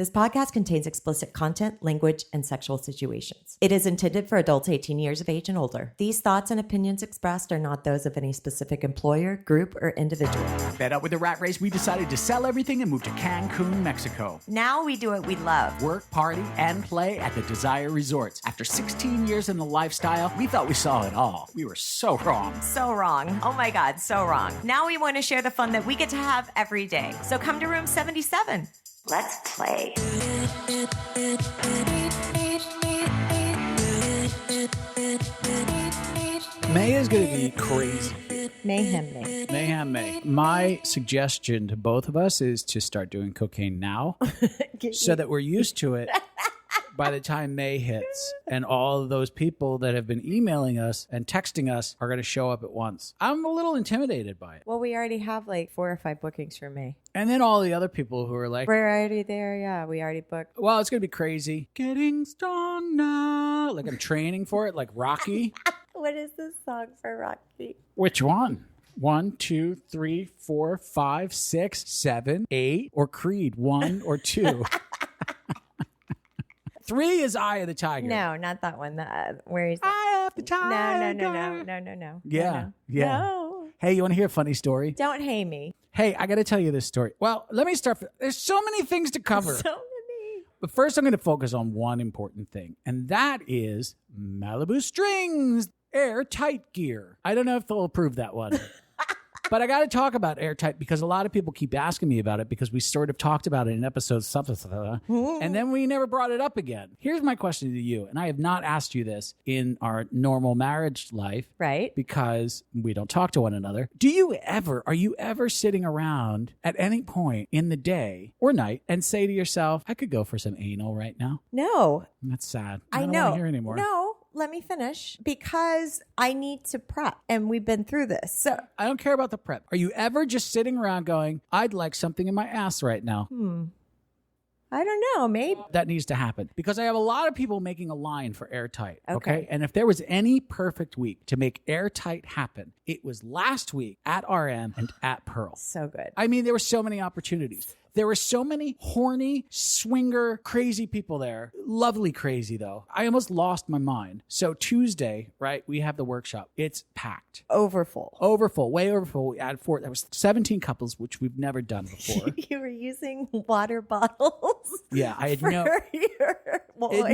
This podcast contains explicit content, language, and sexual situations. It is intended for adults 18 years of age and older. These thoughts and opinions expressed are not those of any specific employer, group, or individual. Fed up with the rat race, we decided to sell everything and move to Cancun, Mexico. Now we do what we love. Work, party, and play at the Desire Resorts. After 16 years in the lifestyle, we thought we saw it all. We were so wrong. So wrong. Oh my God, so wrong. Now we want to share the fun that we get to have every day. So come to room 77. Let's play. May is going to be crazy. Mayhem May. Mayhem May. My suggestion to both of us is to start doing cocaine now so that we're used to it by the time May hits. And all of those people that have been emailing us and texting us are going to show up at once. I'm a little intimidated by it. Well, we already have like 4 or 5 bookings for May. And then all the other people who are like, we're already there. Yeah, we already booked. well, it's going to be crazy. Getting strong now. Like I'm training for it, like Rocky. What is this song for Rocky? Which one? 1, 2, 3, 4, 5, 6, 7, 8, or Creed 1 or 2. 3 is Eye of the Tiger. No, not that one. Where is it? Eye of the Tiger. No. Yeah. No. Hey, you want to hear a funny story? Don't hate me. Hey, I got to tell you this story. Well, let me start. There's so many things to cover. So many. But first, I'm going to focus on one important thing, and that is Malibu Strings Airtight gear. I don't know if they'll approve that one. But I got to talk about Airtight because a lot of people keep asking me about it because we sort of talked about it in episodes something, and then we never brought it up again. Here's my question to you, and I have not asked you this in our normal marriage life. Right. Because we don't talk to one another. Are you ever sitting around at any point in the day or night and say to yourself, I could go for some anal right now? No. That's sad. I don't know. want to hear anymore. No. Let me finish because I need to prep and we've been through this. So I don't care about the prep. Are you ever just sitting around going, I'd like something in my ass right now? I don't know, maybe. That needs to happen because I have a lot of people making a line for Airtight. Okay. And if there was any perfect week to make Airtight happen, it was last week at RM and at Pearl. So good. I mean, there were so many opportunities. There were so many horny, swinger, crazy people there. Lovely crazy, though. I almost lost my mind. So Tuesday, right, we have the workshop. It's packed. Overfull. Way overfull. We added 4. That was 17 couples, which we've never done before. You were using water bottles. Yeah, I had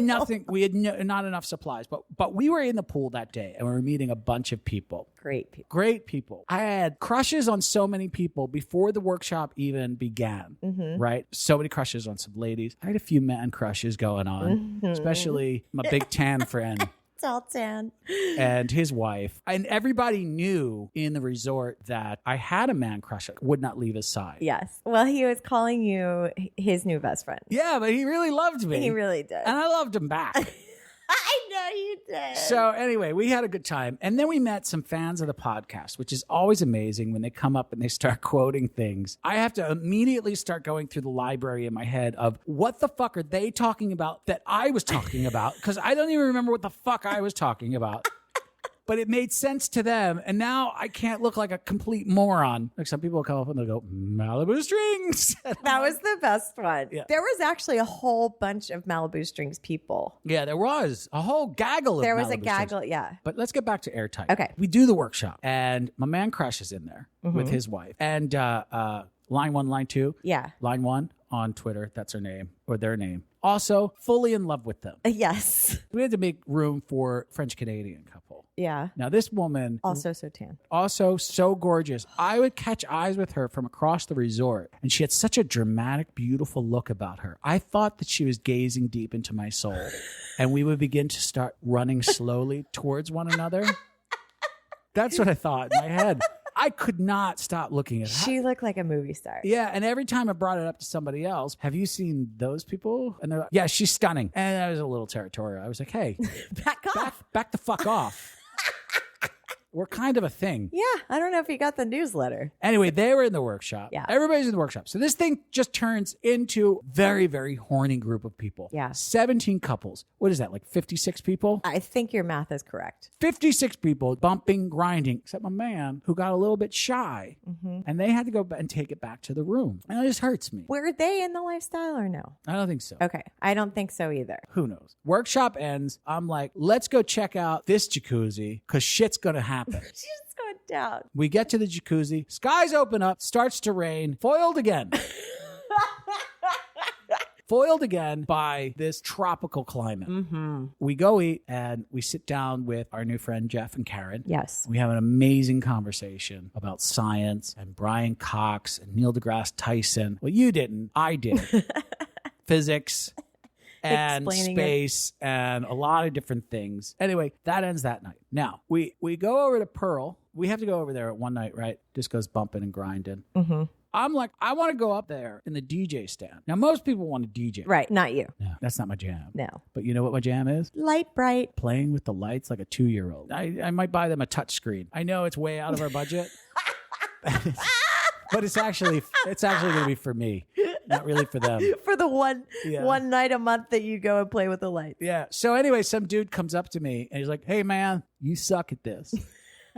nothing. We had not enough supplies, but we were in the pool that day and we were meeting a bunch of people. Great people. I had crushes on so many people before the workshop even began. Right? So many crushes on some ladies. I had a few man crushes going on, especially my big tan friend. Tall tan. And his wife. And everybody knew in the resort that I had a man crush that would not leave his side. Yes. Well, he was calling you his new best friend. Yeah, but he really loved me. He really did. And I loved him back. I know you did. So anyway, we had a good time. And then we met some fans of the podcast, which is always amazing when they come up and they start quoting things. I have to immediately start going through the library in my head of what the fuck are they talking about that I was talking about? Because I don't even remember what the fuck I was talking about. But it made sense to them. And now I can't look like a complete moron. Like some people will come up and they'll go, Malibu Strings. That was the best one. Yeah. There was actually a whole bunch of Malibu Strings people. Yeah, there was a whole gaggle of There was a Malibu gaggle, Strings. yeah. But let's get back to Airtight. Okay. We do the workshop and my man Crush is in there with his wife. And line 1, line 2. Yeah. Line 1 on Twitter. That's her name or their name. Also, fully in love with them. Yes. We had to make room for French-Canadian couple. Yeah. Now, this woman... Also so tan. Also so gorgeous. I would catch eyes with her from across the resort, and she had such a dramatic, beautiful look about her. I thought that she was gazing deep into my soul, and we would begin to start running slowly towards one another. That's what I thought in my head. I could not stop looking at her. She looked like a movie star. Yeah, and every time I brought it up to somebody else, have you seen those people? And they're like, yeah, she's stunning. And I was a little territorial. I was like, hey, Back off. back the fuck off. We're kind of a thing. Yeah, I don't know if you got the newsletter. Anyway, they were in the workshop. Yeah. Everybody's in the workshop. So this thing just turns into very, very horny group of people. Yeah. 17 couples. What is that, like 56 people? I think your math is correct. 56 people bumping, grinding, except my man who got a little bit shy. And they had to go and take it back to the room. And it just hurts me. Were they in the lifestyle or no? I don't think so. Okay. I don't think so either. Who knows? Workshop ends. I'm like, let's go check out this jacuzzi because shit's going to happen. She's going down. We get to the jacuzzi. Skies open up. Starts to rain. Foiled again. Foiled again by this tropical climate. We go eat and we sit down with our new friend Jeff and Karen. Yes. We have an amazing conversation about science and Brian Cox and Neil deGrasse Tyson. Well, you didn't. I did. Physics and Explaining space and a lot of different things. Anyway, that ends that night. Now, we go over to Pearl. We have to go over there at one night, right? Just goes bumping and grinding. I'm like, I want to go up there in the DJ stand. Now, most people want to DJ. Right. Not you. No, that's not my jam. No. But you know what my jam is? Light bright. Playing with the lights like a 2-year-old. I might buy them a touch screen. I know it's way out of our budget. But it's actually going to be for me, not really for them. For the one night a month that you go and play with the lights. Yeah. So anyway, some dude comes up to me and he's like, "Hey man, you suck at this."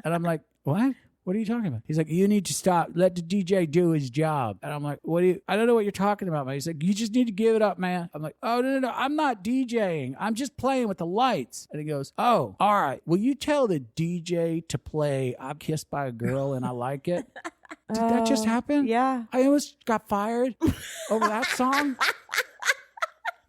And I'm like, "What? What are you talking about?" He's like, "You need to stop. Let the DJ do his job." And I'm like, I don't know what you're talking about, man. He's like, "You just need to give it up, man." I'm like, "Oh, no. I'm not DJing. I'm just playing with the lights." And he goes, "Oh, all right. Will you tell the DJ to play I'm Kissed by a Girl and I Like It?" Did that just happen? Yeah. I almost got fired over that song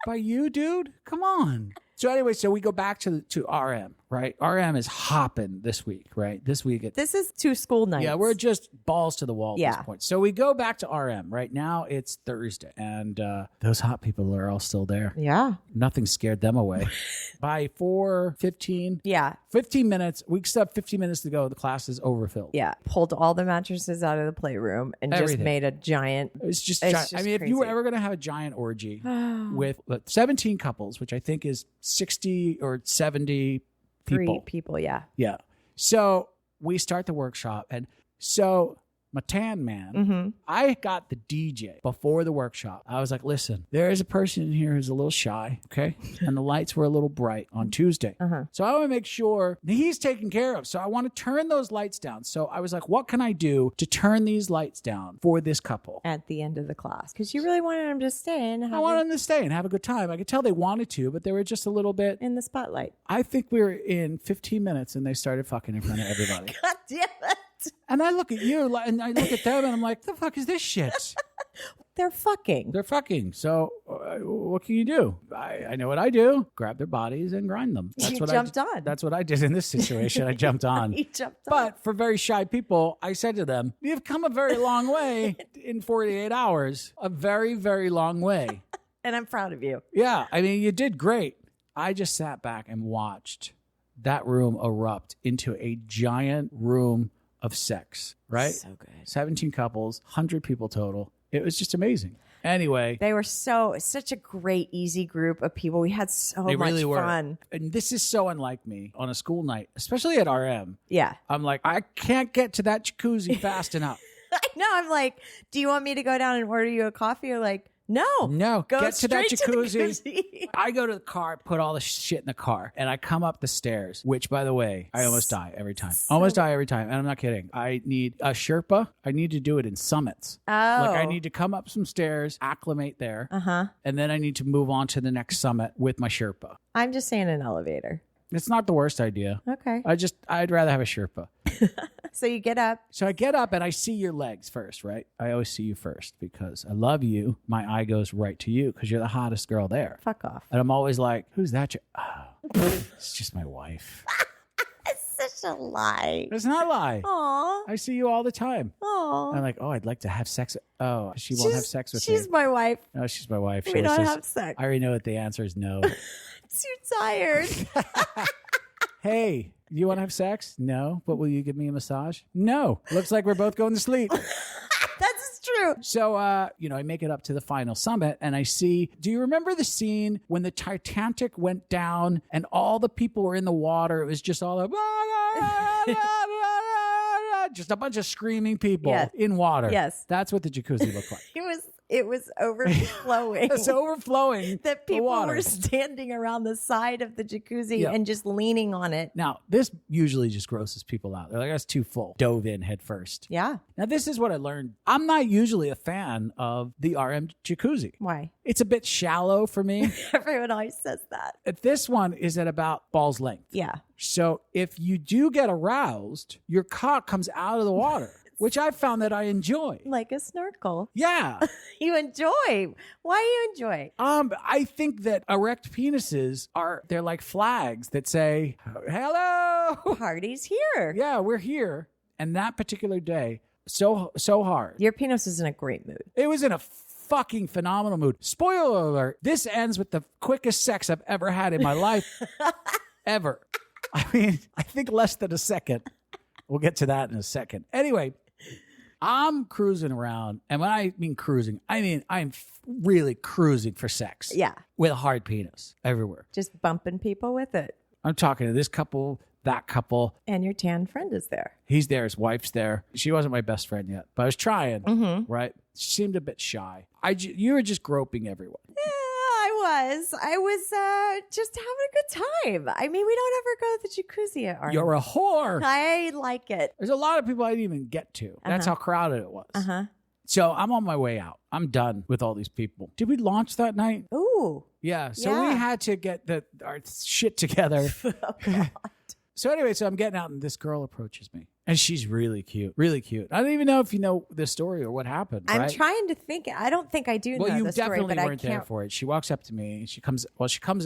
by you, dude. Come on. So anyway, so we go back to RM, right? RM is hopping this week, right? This is 2 school nights. Yeah, we're just balls to the wall at this point. So we go back to RM. Right now it's Thursday, and those hot people are all still there. Yeah. Nothing scared them away. By 4:15, 15 minutes. We still have 15 minutes to go. The class is overfilled. Yeah. Pulled all the mattresses out of the playroom and Everything. just made a giant. It's just giant. I mean, if you were ever going to have a giant orgy with 17 couples, which I think is 60 or 70 people. 3 people, yeah. Yeah. So we start the workshop. And so my tan man, I got the DJ before the workshop. I was like, listen, there is a person in here who's a little shy, okay? And the lights were a little bright on Tuesday. So I want to make sure that he's taken care of. So I want to turn those lights down. So I was like, what can I do to turn these lights down for this couple? At the end of the class. Because you really wanted them to stay and I wanted them to stay and have a good time. I could tell they wanted to, but they were just a little bit in the spotlight. I think we were in 15 minutes and they started fucking in front of everybody. God damn it. And I look at you and I look at them and I'm like, the fuck is this shit? They're fucking. They're fucking. So what can you do? I know what I do. Grab their bodies and grind them. You jumped on. That's what I did in this situation. I jumped on. You jumped on. But for very shy people, I said to them, you've come a very long way in 48 hours. A very, very long way. And I'm proud of you. Yeah. I mean, you did great. I just sat back and watched that room erupt into a giant room of sex, right? So good. 17 couples, 100 people total. It was just amazing. Anyway. They were such a great, easy group of people. We had so much really fun. And this is so unlike me on a school night, especially at RM. Yeah. I'm like, I can't get to that jacuzzi fast enough. I know. I'm like, do you want me to go down and order you a coffee? You're like, no, go get to that jacuzzi. To the jacuzzi. I go to the car, put all the shit in the car, and I come up the stairs, which, by the way, I almost die every time. And I'm not kidding. I need a Sherpa. I need to do it in summits. Oh. Like, I need to come up some stairs, acclimate there, and then I need to move on to the next summit with my Sherpa. I'm just saying an elevator. It's not the worst idea. Okay. I'd rather have a Sherpa. So you get up. So I get up and I see your legs first, right? I always see you first because I love you. My eye goes right to you because you're the hottest girl there. Fuck off. And I'm always like, who's that? It's just my wife. It's such a lie. It's not a lie. Aw. I see you all the time. Aw. I'm like, oh, I'd like to have sex. Oh, she won't have sex with me. She's my wife. No, she's my wife. We don't have sex. I already know that the answer is no. Too tired. Hey, you want to have sex? No. But will you give me a massage? No. Looks like we're both going to sleep. That's true. true. So, I make it up to the final summit and I see, do you remember the scene when the Titanic went down and all the people were in the water? It was just all like, just a bunch of screaming people in water. Yes. That's what the jacuzzi looked like. It was overflowing. It's overflowing. That people were standing around the side of the jacuzzi and just leaning on it. Now, this usually just grosses people out. They're like, that's too full. Dove in head first. Yeah. Now, this is what I learned. I'm not usually a fan of the RM jacuzzi. Why? It's a bit shallow for me. Everyone always says that. This one is at about balls length. Yeah. So if you do get aroused, your cock comes out of the water. Which I found that I enjoy. Like a snorkel. Yeah. You enjoy. Why do you enjoy? I think that erect penises they're like flags that say, hello. Party's here. Yeah, we're here. And that particular day, so hard. Your penis was in a great mood. It was in a fucking phenomenal mood. Spoiler alert, this ends with the quickest sex I've ever had in my life. Ever. I mean, I think less than a second. We'll get to that in a second. Anyway, I'm cruising around, and when I mean cruising, I mean I'm really cruising for sex. Yeah. With a hard penis everywhere. Just bumping people with it. I'm talking to this couple, that couple. And your tan friend is there. He's there. His wife's there. She wasn't my best friend yet, but I was trying, right? She seemed a bit shy. You were just groping everyone. Yeah, I was just having a good time. I mean, we don't ever go to the jacuzzi at our You're a whore. I like it. There's a lot of people I didn't even get to. That's how crowded it was. Uh-huh. So I'm on my way out. I'm done with all these people. Did we launch that night? Ooh. Yeah. So we had to get our shit together. Oh, God. So anyway, I'm getting out and this girl approaches me. And she's really cute. Really cute. I don't even know if you know the story or what happened. I'm right? trying to think. I don't think I do know the story, but I can't. Well, you definitely weren't there for it. She walks up to me and she comes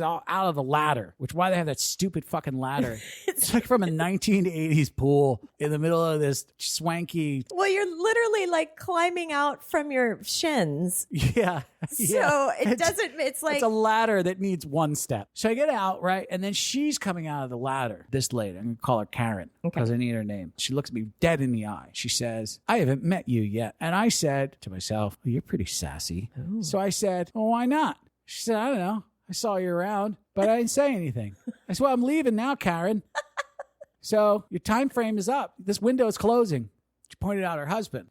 out of the ladder, which why they have that stupid fucking ladder. It's like from a 1980s pool in the middle of this swanky. Well, you're literally like climbing out from your shins. Yeah. So it doesn't, it's like. It's a ladder that needs one step. So I get out, right? And then she's coming out of the ladder. This lady, I'm going to call her Karen because I need her name. She looks at me dead in the eye. She says, I haven't met you yet. And I said to myself, well, you're pretty sassy. Ooh. So I said, well, why not? She said, I don't know. I saw you around, but I didn't say anything. I said, well, I'm leaving now, Karen. So your time frame is up. This window is closing. She pointed out her husband.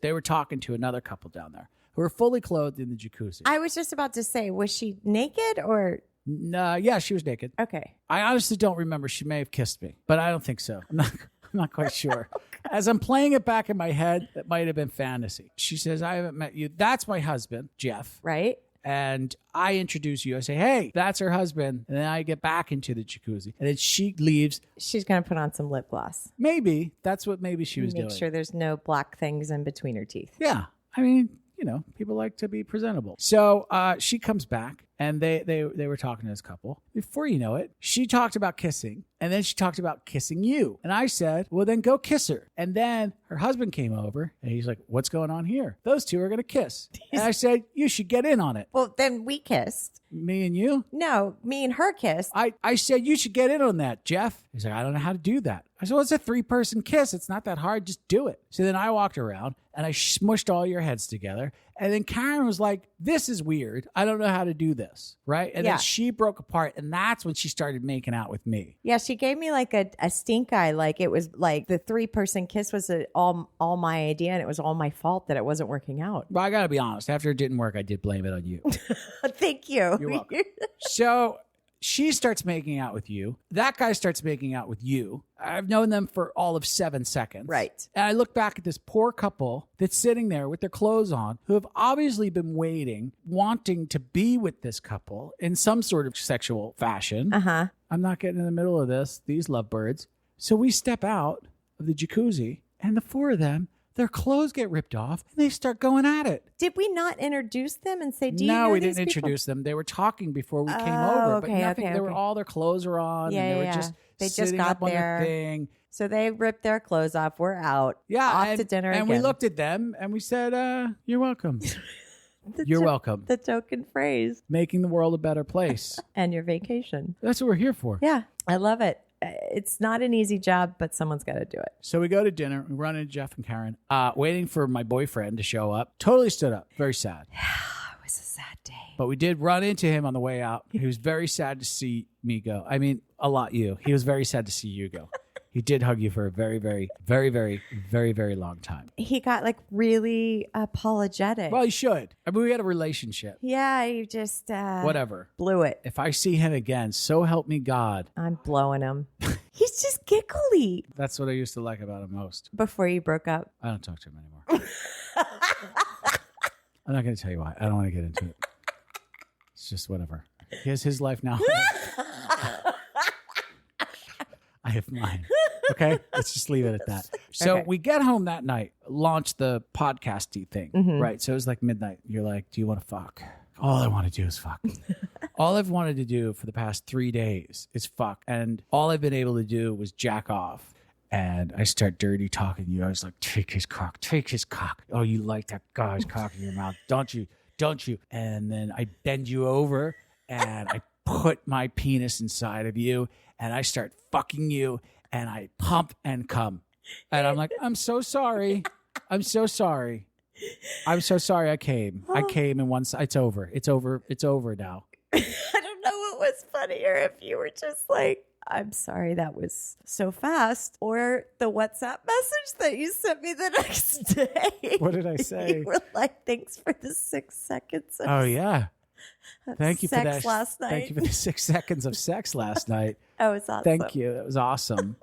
They were talking to another couple down there who were fully clothed in the jacuzzi. I was just about to say, was she naked or? Yeah, she was naked. Okay. I honestly don't remember. She may have kissed me, but I don't think so. I'm not quite sure. As I'm playing it back in my head, that might have been fantasy. She says, I haven't met you. That's my husband, Jeff. Right. And I introduce you. I say, hey, that's her husband. And then I get back into the jacuzzi. And then she leaves. She's going to put on some lip gloss. Maybe. That's what maybe she was doing. Make sure there's no black things in between her teeth. Yeah. I mean, people like to be presentable. So she comes back. And they were talking to this couple. Before you know it, she talked about kissing. And then she talked about kissing you. And I said, well, then go kiss her. And then her husband came over. And he's like, what's going on here? Those two are going to kiss. And I said, you should get in on it. Well, then we kissed. Me and you? No, me and her kissed. I said, you should get in on that, Jeff. He's like, I don't know how to do that. I said, well, it's a 3-person kiss. It's not that hard. Just do it. So then I walked around and I smushed all your heads together. And then Karen was like, this is weird. I don't know how to do this. Right. And then she broke apart. And that's when she started making out with me. Yeah. She gave me like a stink eye. Like it was like the 3-person kiss was all my idea. And it was all my fault that it wasn't working out. Well, I got to be honest. After it didn't work, I did blame it on you. Thank you. You're welcome. So she starts making out with you. That guy starts making out with you. I've known them for all of 7 seconds. Right. And I look back at this poor couple that's sitting there with their clothes on, who have obviously been waiting, wanting to be with this couple in some sort of sexual fashion. Uh-huh. I'm not getting in the middle of this, these lovebirds. So we step out of the jacuzzi, and the four of them, their clothes get ripped off, and they start going at it. Did we not introduce them and say, do you know No, we these didn't people? introduce them. They were talking before we came over, but nothing. They were all their clothes were on, and they were just sitting up on the thing. So they ripped their clothes off. We're out. Yeah, off to dinner and again. we looked at them and we said, "You're welcome. You're welcome." The token phrase, making the world a better place, and your vacation. That's what we're here for. Yeah, I love it. it's not an easy job, but someone's got to do it. So we go to dinner. We run into Jeff and Karen, waiting for my boyfriend to show up. Totally stood up. Very sad. It was a sad day. But we did run into him on the way out. He was very sad to see me go. I mean, a lot you. He was very sad to see you go. He did hug you for a very, very, very, very, very, very long time. He got like really apologetic. Well, he should. I mean, we had a relationship. Yeah, you just Whatever. blew it. If I see him again, so help me God. I'm blowing him. He's just giggly. That's what I used to like about him most. Before you broke up. I don't talk to him anymore. I'm not going to tell you why. I don't want to get into it. It's just whatever. He has his life now. I have mine. Okay? Let's just leave it at that. So we get home that night, launch the podcasty thing, right? So it was like midnight. You're like, do you want to fuck? All I want to do is fuck. All I've wanted to do for the past 3 days is fuck. And all I've been able to do was jack off. And I start dirty talking to you. I was like, take his cock, take his cock. Oh, you like that guy's cock in your mouth, don't you? Don't you? And then I bend you over and I put my penis inside of you and I start fucking you and I pump and come. And I'm like, I'm so sorry. I'm so sorry. I'm so sorry I came. I came and once it's over. It's over. It's over now. I don't know what was funnier if you were just like, I'm sorry that was so fast, or the WhatsApp message that you sent me the next day. What did I say? You were like, thanks for the 6 seconds of Oh, yeah. Thank you for sex that. last night. Thank you for the 6 seconds of sex last night. That was awesome. Thank you. That was awesome.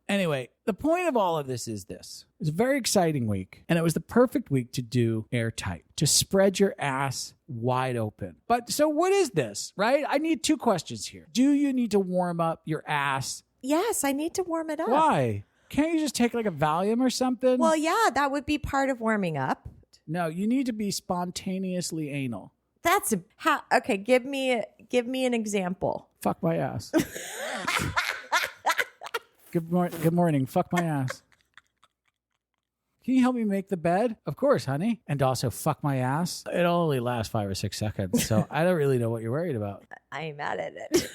Anyway, the point of all of this is this. It was a very exciting week, and it was the perfect week to do Airtight, to spread your ass wide open. But so what is this, right? I need 2 questions here. Do you need to warm up your ass? Yes, I need to warm it up. Why? Can't you just take like a Valium or something? Well, yeah, that would be part of warming up. No, you need to be spontaneously anal. That's how. Okay, give me an example. Fuck my ass. Good morning. Fuck my ass. Can you help me make the bed? Of course, honey. And also fuck my ass. It'll only last 5 or 6 seconds. So I don't really know what you're worried about. I ain't mad at it.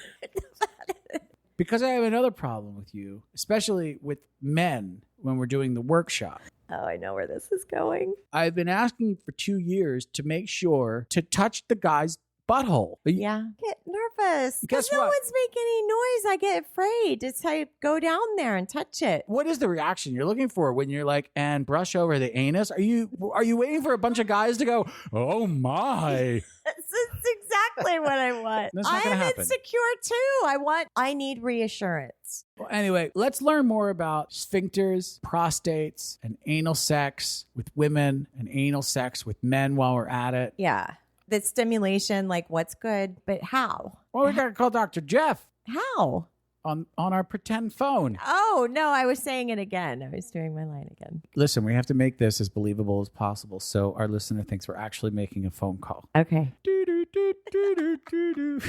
Because I have another problem with you, especially with men when we're doing the workshop. Oh, I know where this is going. I've been asking you for 2 years to make sure to touch the guy's butthole. Yeah. I get nervous. Guess Because no what? one's making any noise. I get afraid. It's how you go down there and touch it. What is the reaction you're looking for when you're like, and brush over the anus? Are you waiting for a bunch of guys to go, oh my? That's exactly what I want. That's not gonna I'm happen. insecure too. I need reassurance. Well, anyway, let's learn more about sphincters, prostates, and anal sex with women and anal sex with men while we're at it. Yeah. The stimulation, like what's good, but how? Well, we got to call Dr. Jeff How? on our pretend phone. Oh, no, I was saying it again. I was doing my line again. Listen, we have to make this as believable as possible so our listener thinks we're actually making a phone call. Okay. Doo-doo-doo-doo-doo-doo.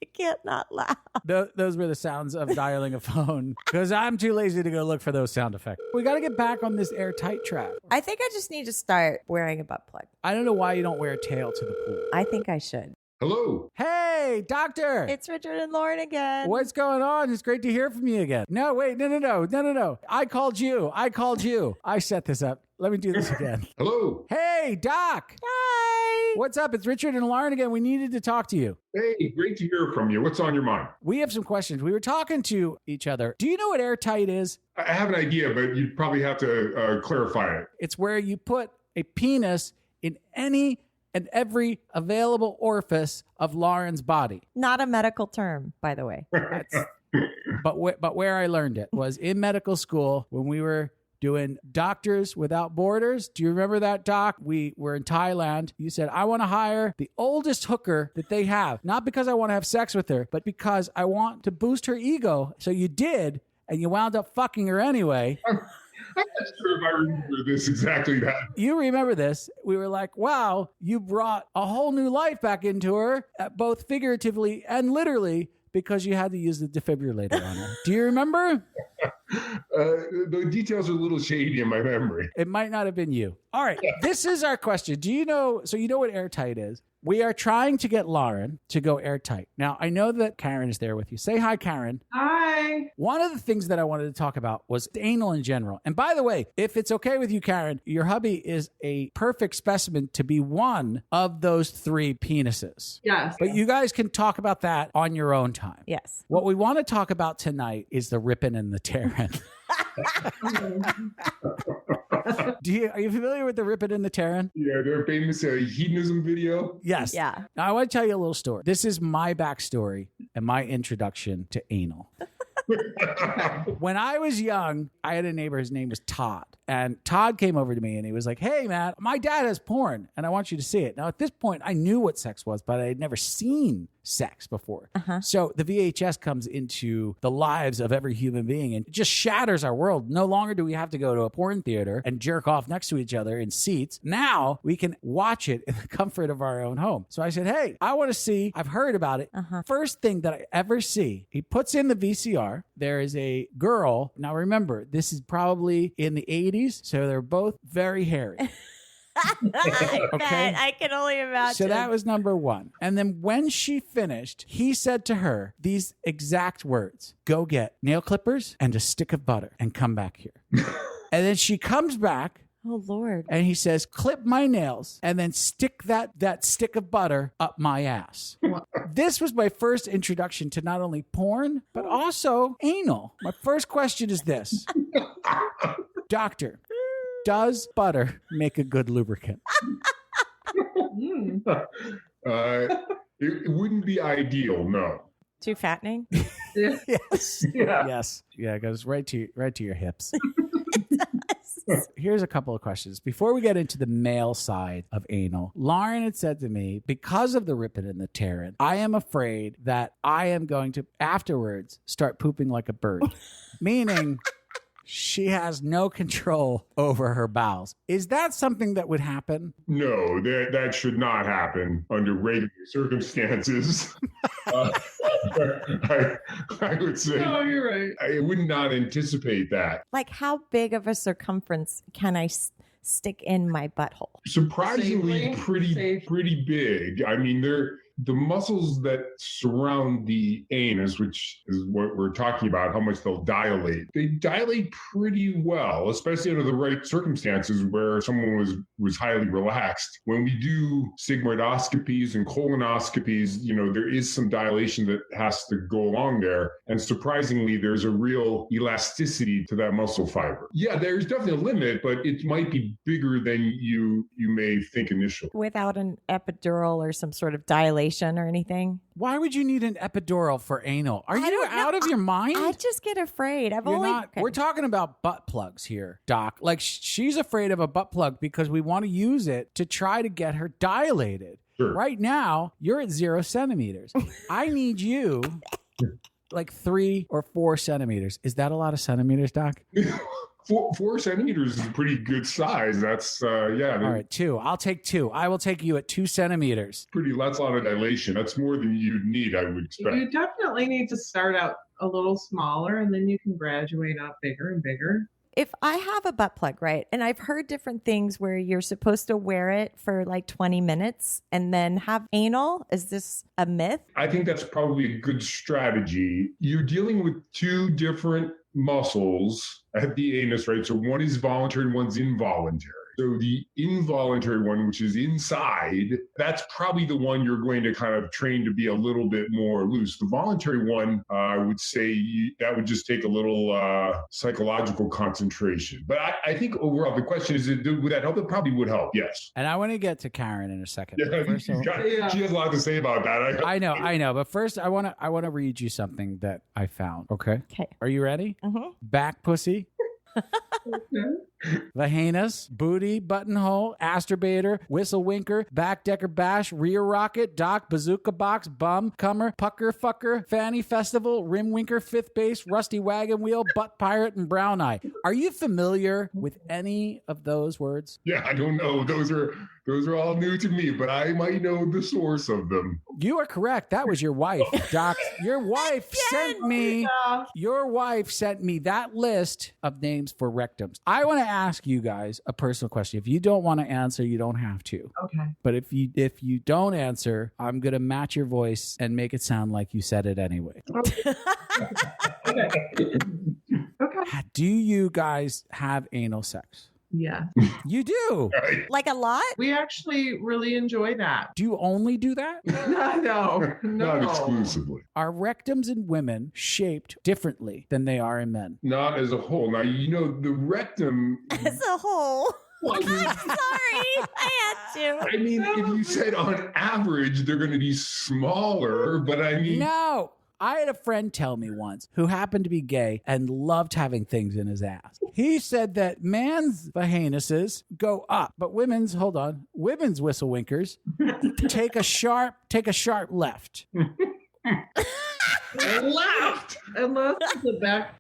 I can't not laugh. Those were the sounds of dialing a phone because I'm too lazy to go look for those sound effects. We got to get back on this Airtight track. I think I just need to start wearing a butt plug. I don't know why you don't wear a tail to the pool. I think I should. Hello. Hey, doctor. It's Richard and Lauren again. What's going on? It's great to hear from you again. No, wait, no. I called you. I set this up. Let me do this again. Hello. Hey, Doc. Hi. What's up? It's Richard and Lauren again. We needed to talk to you. Hey, great to hear from you. What's on your mind? We have some questions. We were talking to each other. Do you know what Airtight is? I have an idea, but you'd probably have to clarify it. It's where you put a penis in any and every available orifice of Lauren's body. Not a medical term, by the way. But where I learned it was in medical school when we were doing Doctors Without Borders. Do you remember that, Doc? We were in Thailand. You said, I want to hire the oldest hooker that they have. Not because I want to have sex with her, but because I want to boost her ego. So you did, and you wound up fucking her anyway. I'm not sure if I remember this exactly that. You remember this. We were like, wow, you brought a whole new life back into her, both figuratively and literally, because you had to use the defibrillator on her. Do you remember? The details are a little shady in my memory. It might not have been you. All right. This is our question. Do you know? So you know what Airtight is? We are trying to get Lauren to go Airtight. Now, I know that Karen is there with you. Say hi, Karen. Hi. One of the things that I wanted to talk about was anal in general. And by the way, if it's okay with you, Karen, your hubby is a perfect specimen to be one of those 3 penises. Yes. But you guys can talk about that on your own time. Yes. What we want to talk about tonight is the rippin and the tearin. Are you familiar with the rippin and the tearin? Yeah, their famous hedonism video. Yes. Yeah. Now, I want to tell you a little story. This is my backstory and my introduction to anal. When I was young, I had a neighbor. His name was Todd. And Todd came over to me and he was like, hey, man, my dad has porn and I want you to see it. Now, at this point, I knew what sex was, but I had never seen sex before. So the VHS comes into the lives of every human being and it just shatters our world. No longer do we have to go to a porn theater and jerk off next to each other in seats. Now we can watch it in the comfort of our own home. So I said, hey, I want to see. I've heard about it. First thing that I ever see, he puts in the VCR. There is a girl. Now remember, this is probably in the 80s. So they're both very hairy. Okay. I can only imagine. So that was number 1. And then when she finished, he said to her these exact words: go get nail clippers and a stick of butter and come back here. And then she comes back. Oh, Lord. And he says, clip my nails and then stick that stick of butter up my ass. This was my first introduction to not only porn, but also anal. My first question is this. Doctor, does butter make a good lubricant? It wouldn't be ideal, no. Too fattening? Yes. Yeah. Yes. Yeah, it goes right to your hips. Here's a couple of questions. Before we get into the male side of anal, Lauren had said to me, because of the rippin and the tearin, I am afraid that I am going to afterwards start pooping like a bird. Meaning she has no control over her bowels. Is that something that would happen? No, that should not happen under regular circumstances. I would say. No, you're right. I would not anticipate that. Like, how big of a circumference can I stick in my butthole? Surprisingly, Safely. pretty big. I mean, the muscles that surround the anus, which is what we're talking about, how much they'll dilate, they dilate pretty well, especially under the right circumstances where someone was highly relaxed. When we do sigmoidoscopies and colonoscopies, there is some dilation that has to go along there. And surprisingly, there's a real elasticity to that muscle fiber. Yeah, there's definitely a limit, but it might be bigger than you may think initially. Without an epidural or some sort of dilation or anything? Why would you need an epidural for anal? Are you out of your mind? I just get afraid. We're talking about butt plugs here, Doc. Like she's afraid of a butt plug because we want to use it to try to get her dilated. Sure. Right now, you're at 0 centimeters. I need you like 3 or 4 centimeters. Is that a lot of centimeters, Doc? 4 centimeters is a pretty good size. That's yeah. All right, 2. I'll take 2. I will take you at 2 centimeters. That's a lot of dilation. That's more than you'd need, I would expect. You definitely need to start out a little smaller and then you can graduate up bigger and bigger. If I have a butt plug, right, and I've heard different things where you're supposed to wear it for like 20 minutes and then have anal, is this a myth? I think that's probably a good strategy. You're dealing with 2 different muscles at the anus, right? So one is voluntary and one's involuntary. So the involuntary one, which is inside, that's probably the one you're going to kind of train to be a little bit more loose. The voluntary one, I would say that would just take a little psychological concentration. But I think overall, the question is, would that help? It probably would help, yes. And I want to get to Karen in a second. Yeah, she has a lot to say about that. I know. But first, I want to read you something that I found. Okay. Okay. Are you ready? Mm-hmm. Back pussy. Okay. Vaginas, booty, buttonhole, asturbator, whistle winker, backdecker bash, rear rocket, dock, bazooka box, bum, comer, pucker, fucker, fanny festival, rim winker, fifth base, rusty wagon wheel, butt pirate, and brown eye. Are you familiar with any of those words? Yeah, I don't know. Those are all new to me, but I might know the source of them. You are correct. That was your wife, Doc. Your wife sent me that list of names for rectums. I want to ask you guys a personal question. If you don't want to answer, you don't have to. Okay. But if you don't answer, I'm going to match your voice and make it sound like you said it anyway. Okay. Okay. Do you guys have anal sex? Yeah. You do? Like a lot? We actually really enjoy that. Do you only do that? No. Not exclusively. Are rectums in women shaped differently than they are in men? Not as a whole. Now, the rectum... As a whole. Well, I mean, Sorry, I had to. I mean, if you said on average, they're going to be smaller, but I mean... No. I had a friend tell me once who happened to be gay and loved having things in his ass. He said that man's vaginuses go up, but women's whistle winkers take a sharp left. Left. Unless the back.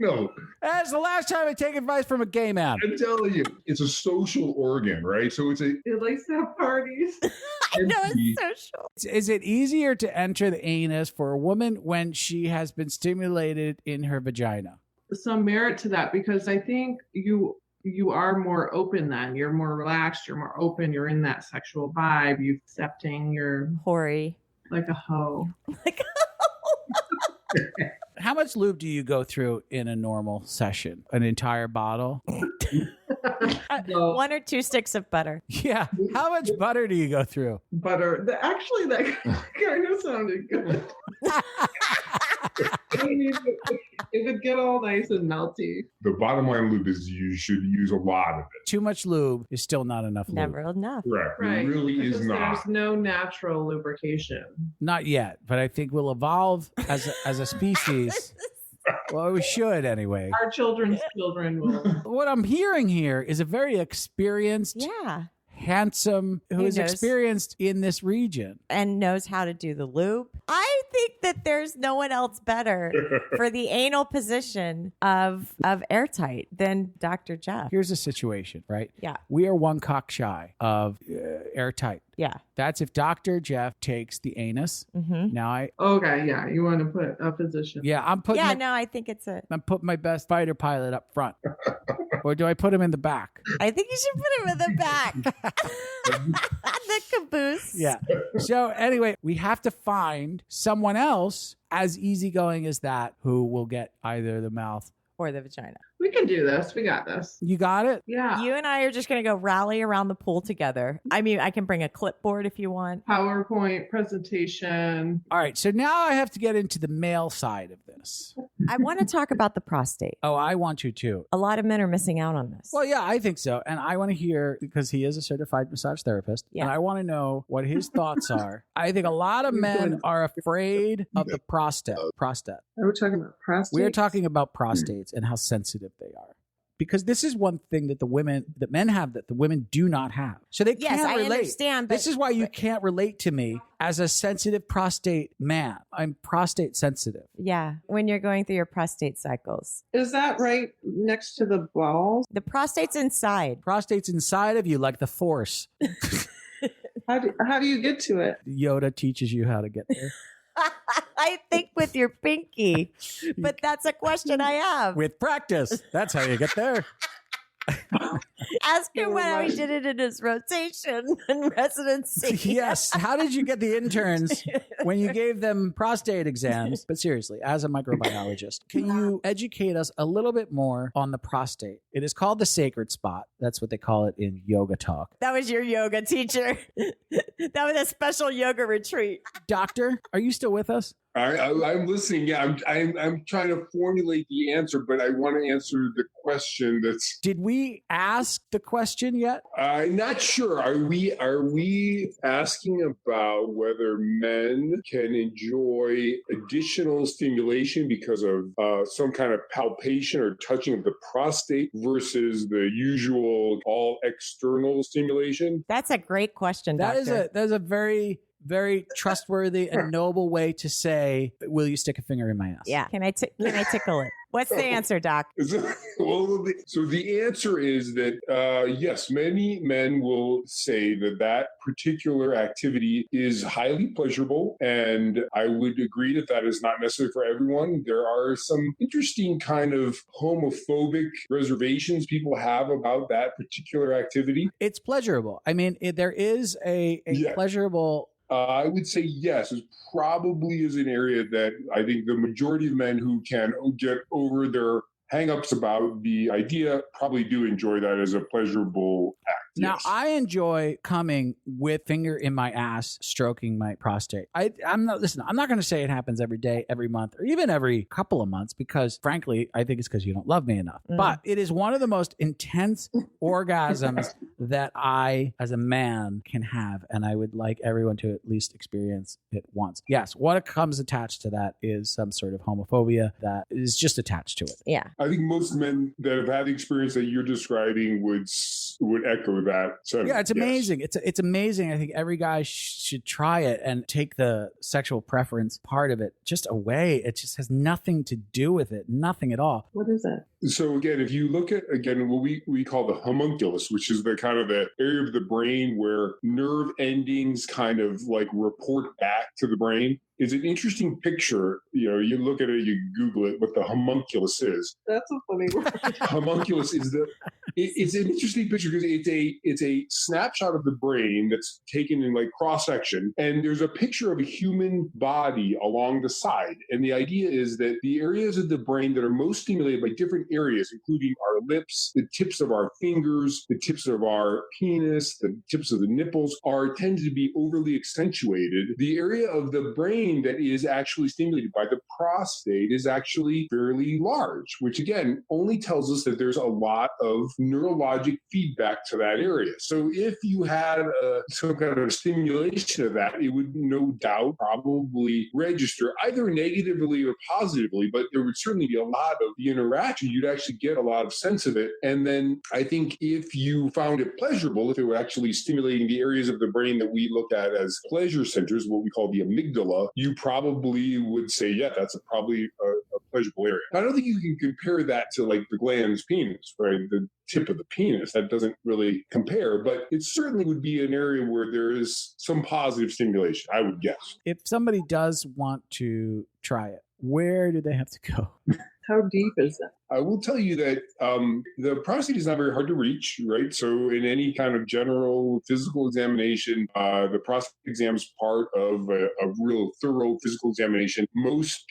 No. That's the last time I take advice from a gay man. I'm telling you, it's a social organ, right? So It likes to have parties. I know it's social. Is it easier to enter the anus for a woman when she has been stimulated in her vagina? Some merit to that because I think you are more open then. You're more relaxed. You're more open. You're in that sexual vibe. You're accepting. You're Hoary. like a hoe. How much lube do you go through in a normal session? An entire bottle? 1 or 2 sticks of butter. Yeah. How much butter do you go through? Butter. Actually, that kind of sounded good. It would get all nice and melty. the bottom line lube is you should use a lot of it. Too much lube is still not enough lube. Never enough. Correct. Right. It really is Because not. There's no natural lubrication. Not yet, but I think we'll evolve as a species. Well, we should anyway. Our children's children will. What I'm hearing here is a very experienced, Yeah. handsome, who He is knows. experienced in this region. And knows how to do the lube. I think that there's no one else better for the anal position of Airtight than Dr. Jeff. Here's the situation, right? Yeah. We are one cock shy of Airtight. Yeah. That's if Dr. Jeff takes the anus. Mm-hmm. Now Okay, yeah. You want to put a position. I'm putting Yeah, no, I think it's I'm putting my best fighter pilot up front. Or do I put him in the back? I think you should put him in the back. The caboose. Yeah. So anyway, we have to find someone else as easygoing as that who will get either the mouth. Or the vagina. We can do this. We got this. You got it? Yeah. You and I are just going to go rally around the pool together. I mean, I can bring a clipboard if you want. PowerPoint presentation. All right. So now I have to get into the male side of this. I want to talk about the prostate. Oh, I want you to. A lot of men are missing out on this. Well, yeah, I think so. And I want to hear, because he is a certified massage therapist, Yeah. and I want to know what his thoughts are. I think a lot of men are afraid of the prostate. Are we talking about prostate? We are talking about prostates and how sensitive they are. Because this is one thing that men have that the women do not have. So they Yes, can't I relate. understand, but- This is why you can't relate to me as a sensitive prostate man. I'm prostate sensitive. Yeah, when you're going through your prostate cycles. Is that right next to the balls? The prostate's inside. Prostate's inside of you like the Force. How do you get to it? Yoda teaches you how to get there. I think with your pinky, but that's a question I have. With practice. That's how you get there. Ask him how he did it in his rotation and residency. Yes. How did you get the interns when you gave them prostate exams? But seriously, as a microbiologist, can you educate us a little bit more on the prostate? It is called the sacred spot. That's what they call it in yoga talk. That was your yoga teacher. That was a special yoga retreat. Doctor, are you still with us? I'm listening. Yeah, I'm trying to formulate the answer, but I want to answer the question. Did we ask the question yet? I'm not sure. Are we asking about whether men can enjoy additional stimulation because of some kind of palpation or touching of the prostate versus the usual all external stimulation? That's a great question, Doctor. That is a very, very trustworthy and noble way to say, will you stick a finger in my ass? Yeah. Can I tickle it? What's the answer, Doc? Well, so the answer is that, yes, many men will say that particular activity is highly pleasurable. And I would agree that is not necessary for everyone. There are some interesting kind of homophobic reservations people have about that particular activity. It's pleasurable. I mean, there is a pleasurable... I would say yes. It probably is an area that I think the majority of men who can get over their hang-ups about the idea probably do enjoy that as a pleasurable act. Now, yes. I enjoy coming with finger in my ass, stroking my prostate. I'm not going to say it happens every day, every month, or even every couple of months, because frankly, I think it's because you don't love me enough. But it is one of the most intense orgasms that I, as a man, can have. And I would like everyone to at least experience it once. Yes, what comes attached to that is some sort of homophobia that is just attached to it. Yeah. I think most men that have had the experience that you're describing would echo that. So, yeah, it's amazing. It's amazing. I think every guy should try it and take the sexual preference part of it just away. It just has nothing to do with it. Nothing at all. What is it? So again, if you look at, what we call the homunculus, which is the kind of the area of the brain where nerve endings kind of like report back to the brain, is an interesting picture. You look at it, you Google it, what the homunculus is. That's a funny word. Homunculus is it's an interesting picture because it's a snapshot of the brain that's taken in like cross section, and there's a picture of a human body along the side. And the idea is that the areas of the brain that are most stimulated by different areas, including our lips, the tips of our fingers, the tips of our penis, the tips of the nipples, tend to be overly accentuated. The area of the brain that is actually stimulated by the prostate is actually fairly large, which again only tells us that there's a lot of neurologic feedback to that area. So if you had some kind of stimulation of that, it would no doubt probably register either negatively or positively, but there would certainly be a lot of the interaction. You'd actually get a lot of sense of it. And then I think if you found it pleasurable, if it were actually stimulating the areas of the brain that we look at as pleasure centers, what we call the amygdala, you probably would say, yeah, that's probably a pleasurable area. I don't think you can compare that to like the glans penis, right? The tip of the penis. That doesn't really compare, but it certainly would be an area where there is some positive stimulation, I would guess. If somebody does want to try it, where do they have to go? How deep is that? I will tell you that the prostate is not very hard to reach, right? So in any kind of general physical examination, the prostate exam is part of a real thorough physical examination. Most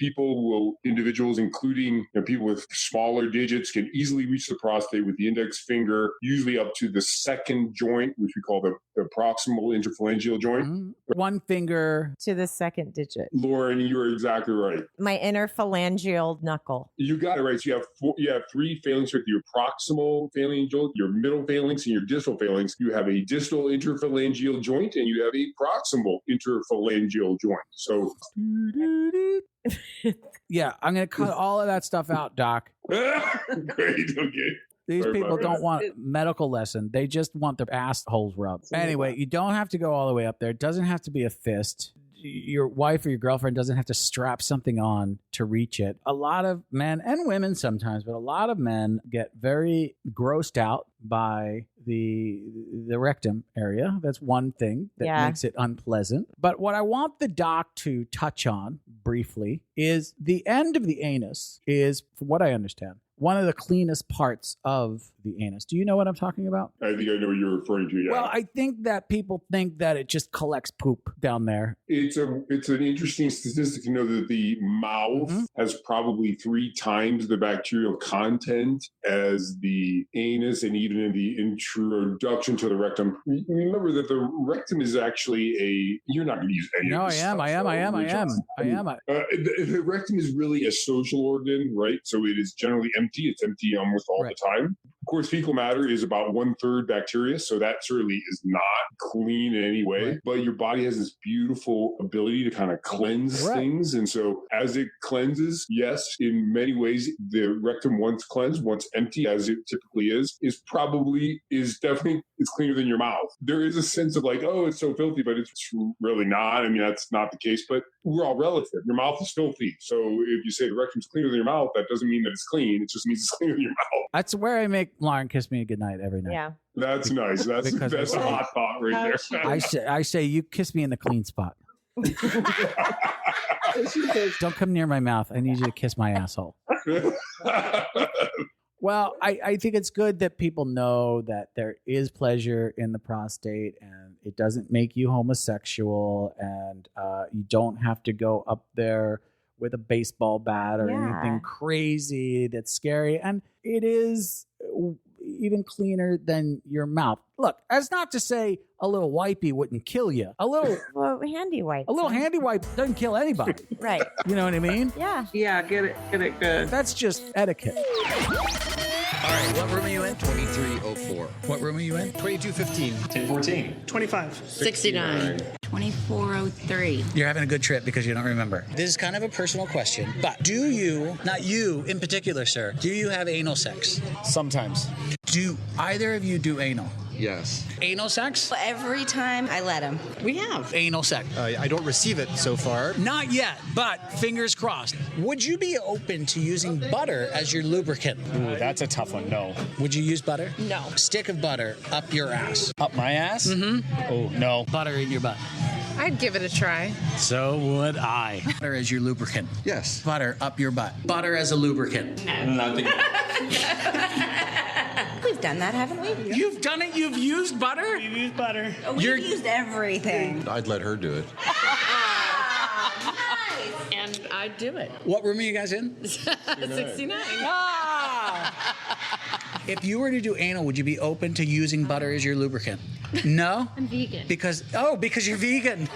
individuals, including people with smaller digits, can easily reach the prostate with the index finger, usually up to the second joint, which we call the proximal interphalangeal joint. Mm-hmm. One finger to the second digit. Lauren, you're exactly right. My interphalangeal knuckle. You got it right. So you have three phalanx with your proximal phalangeal, your middle phalanx, and your distal phalanx. You have a distal interphalangeal joint, and you have a proximal interphalangeal joint. So, yeah, I'm going to cut all of that stuff out, Doc. Great. Okay. These people don't want a medical lesson. They just want their assholes rubbed. Anyway, you don't have to go all the way up there. It doesn't have to be a fist. Your wife or your girlfriend doesn't have to strap something on to reach it. A lot of men and women sometimes, but a lot of men get very grossed out by the rectum area. That's one thing that makes it unpleasant. But what I want the doc to touch on briefly is the end of the anus is, from what I understand, one of the cleanest parts of the anus. Do you know what I'm talking about? I think I know what you're referring to. Yeah. Well, I think that people think that it just collects poop down there. It's an interesting statistic to know that the mouth has probably 3 times the bacterial content as the anus, and even in the introduction to the rectum. Remember that the rectum is actually you're not going to use any No, of this I am. The rectum is really a social organ, right? So it is generally empty. It's empty almost all the time. Of course, fecal matter is about 1/3 bacteria, so that certainly is not clean in any way. But your body has this beautiful ability to kind of cleanse things. And so as it cleanses, yes, in many ways, the rectum once cleansed, once empty, as it typically is definitely cleaner than your mouth. There is a sense of like, oh, it's so filthy, but it's really not. I mean, that's not the case, but we're all relative. Your mouth is filthy. So if you say the rectum's cleaner than your mouth, that doesn't mean that it's clean. It just means it's cleaner than your mouth. That's where I make Lauren kiss me goodnight every night. Yeah. That's nice. That's a hot thought right there. I say, you kiss me in the clean spot. Don't come near my mouth. I need you to kiss my asshole. Well, I think it's good that people know that there is pleasure in the prostate, and it doesn't make you homosexual, and you don't have to go up there with a baseball bat or anything crazy that's scary. And it is even cleaner than your mouth. Look, that's not to say a little wipey wouldn't kill you. A little handy wipe. A little handy wipe doesn't kill anybody. Right. You know what I mean? Yeah. Yeah, get it good. That's just etiquette. All right, what room are you in? 2304. What room are you in? 2215. 1014. 25. 69. 2403. You're having a good trip because you don't remember. This is kind of a personal question, but do you, not you in particular, sir, do you have anal sex? Sometimes. Do either of you do anal? Yes. Anal sex? Every time I let him. We have. Anal sex. I don't receive it so far. Not yet, but fingers crossed. Would you be open to using butter as your lubricant? Ooh, that's a tough one. No. Would you use butter? No. Stick of butter up your ass. Up my ass? Mm-hmm. Oh, no. Butter in your butt. I'd give it a try. So would I. Butter as your lubricant. Yes. Butter up your butt. Butter as a lubricant. No. We've done that, haven't we? You've done it? You've used butter? We've used butter. Oh, we've used everything. I'd let her do it. Nice. And I'd do it. What room are you guys in? 69. If you were to do anal, would you be open to using butter as your lubricant? No? I'm vegan. Because you're vegan.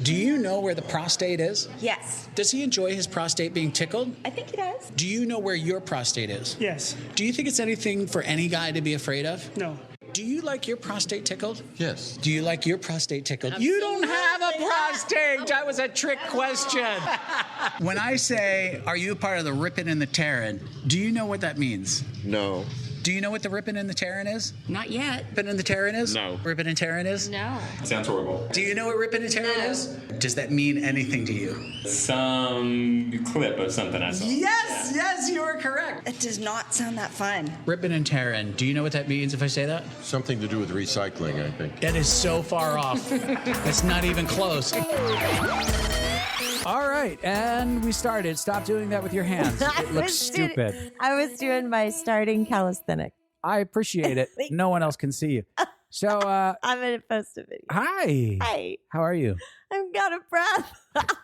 Do you know where the prostate is? Yes. Does he enjoy his prostate being tickled? I think he does. Do you know where your prostate is? Yes. Do you think it's anything for any guy to be afraid of? No. Do you like your prostate tickled? Yes. Do you like your prostate tickled? You don't have a prostate! That was a trick question. When I say, are you part of the rippin and the tearin, do you know what that means? No. Do you know what the rippin and the tearin is? Not yet. Rippin and the tearin is? No. Rippin and tearin is? No. Sounds horrible. Do you know what rippin and tearin is? Does that mean anything to you? Some clip of something I saw. Yes, you are correct. It does not sound that fun. Rippin and tearin. Do you know what that means if I say that? Something to do with recycling, I think. That is so far off. That's not even close. All right, and we started. Stop doing that with your hands. It looks stupid. I was doing my starting calisthenic. I appreciate it. No one else can see you. So, I'm going to post a video. Hi. Hi. How are you? I'm out of breath.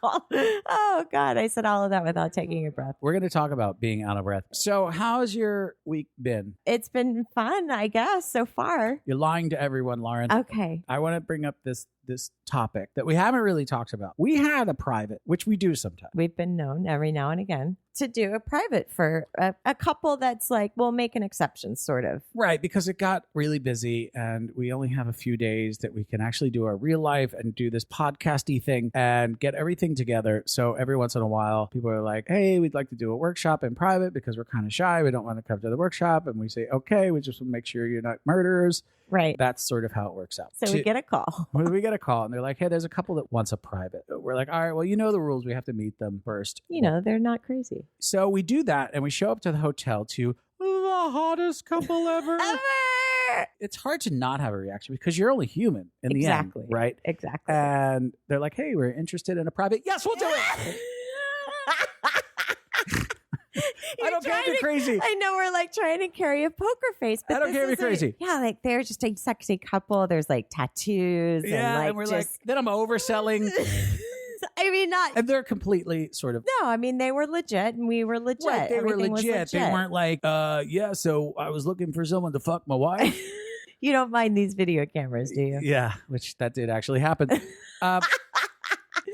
Oh, God. I said all of that without taking a breath. We're going to talk about being out of breath. So, how's your week been? It's been fun, I guess, so far. You're lying to everyone, Lauren. Okay. I want to bring up this topic that we haven't really talked about. We had a private, which we do sometimes. We've been known every now and again to do a private for a couple that's like, we'll make an exception, sort of. Right, because it got really busy and we only have a few days that we can actually do our real life and do this podcasty thing and get everything together. So every once in a while, people are like, hey, we'd like to do a workshop in private because we're kind of shy. We don't want to come to the workshop. And we say, okay, we just want to make sure you're not murderers. Right. That's sort of how it works out. So we get a call. We get a call and they're like, hey, there's a couple that wants a private. We're like, all right, well, you know the rules. We have to meet them first. You know, they're not crazy. So we do that and we show up to the hotel to the hottest couple ever. It's hard to not have a reaction because you're only human in the end, right? Exactly. And they're like, hey, we're interested in a private. Yes, we'll do it. I don't care if you're crazy. I know we're like trying to carry a poker face, but I don't care if you're crazy. Yeah, like they're just a sexy couple. There's like tattoos. Yeah, and and we're just, like, then I'm overselling. I mean, not. And they're completely sort of. No, I mean, they were legit and we were legit. Right, they were Everything was legit. They weren't like, yeah, so I was looking for someone to fuck my wife. You don't mind these video cameras, do you? Yeah, which that did actually happen.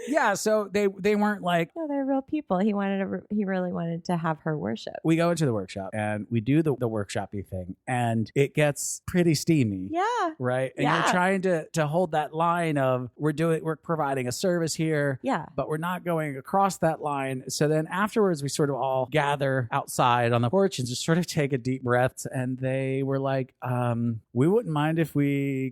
Yeah, so they weren't like. No, they're real people. He really wanted to have her worship. We go into the workshop and we do the workshop-y thing, and it gets pretty steamy. Yeah. Right? And you're trying to hold that line of we're providing a service here. Yeah. But we're not going across that line. So then afterwards we sort of all gather outside on the porch and just sort of take a deep breath. And they were like, we wouldn't mind if we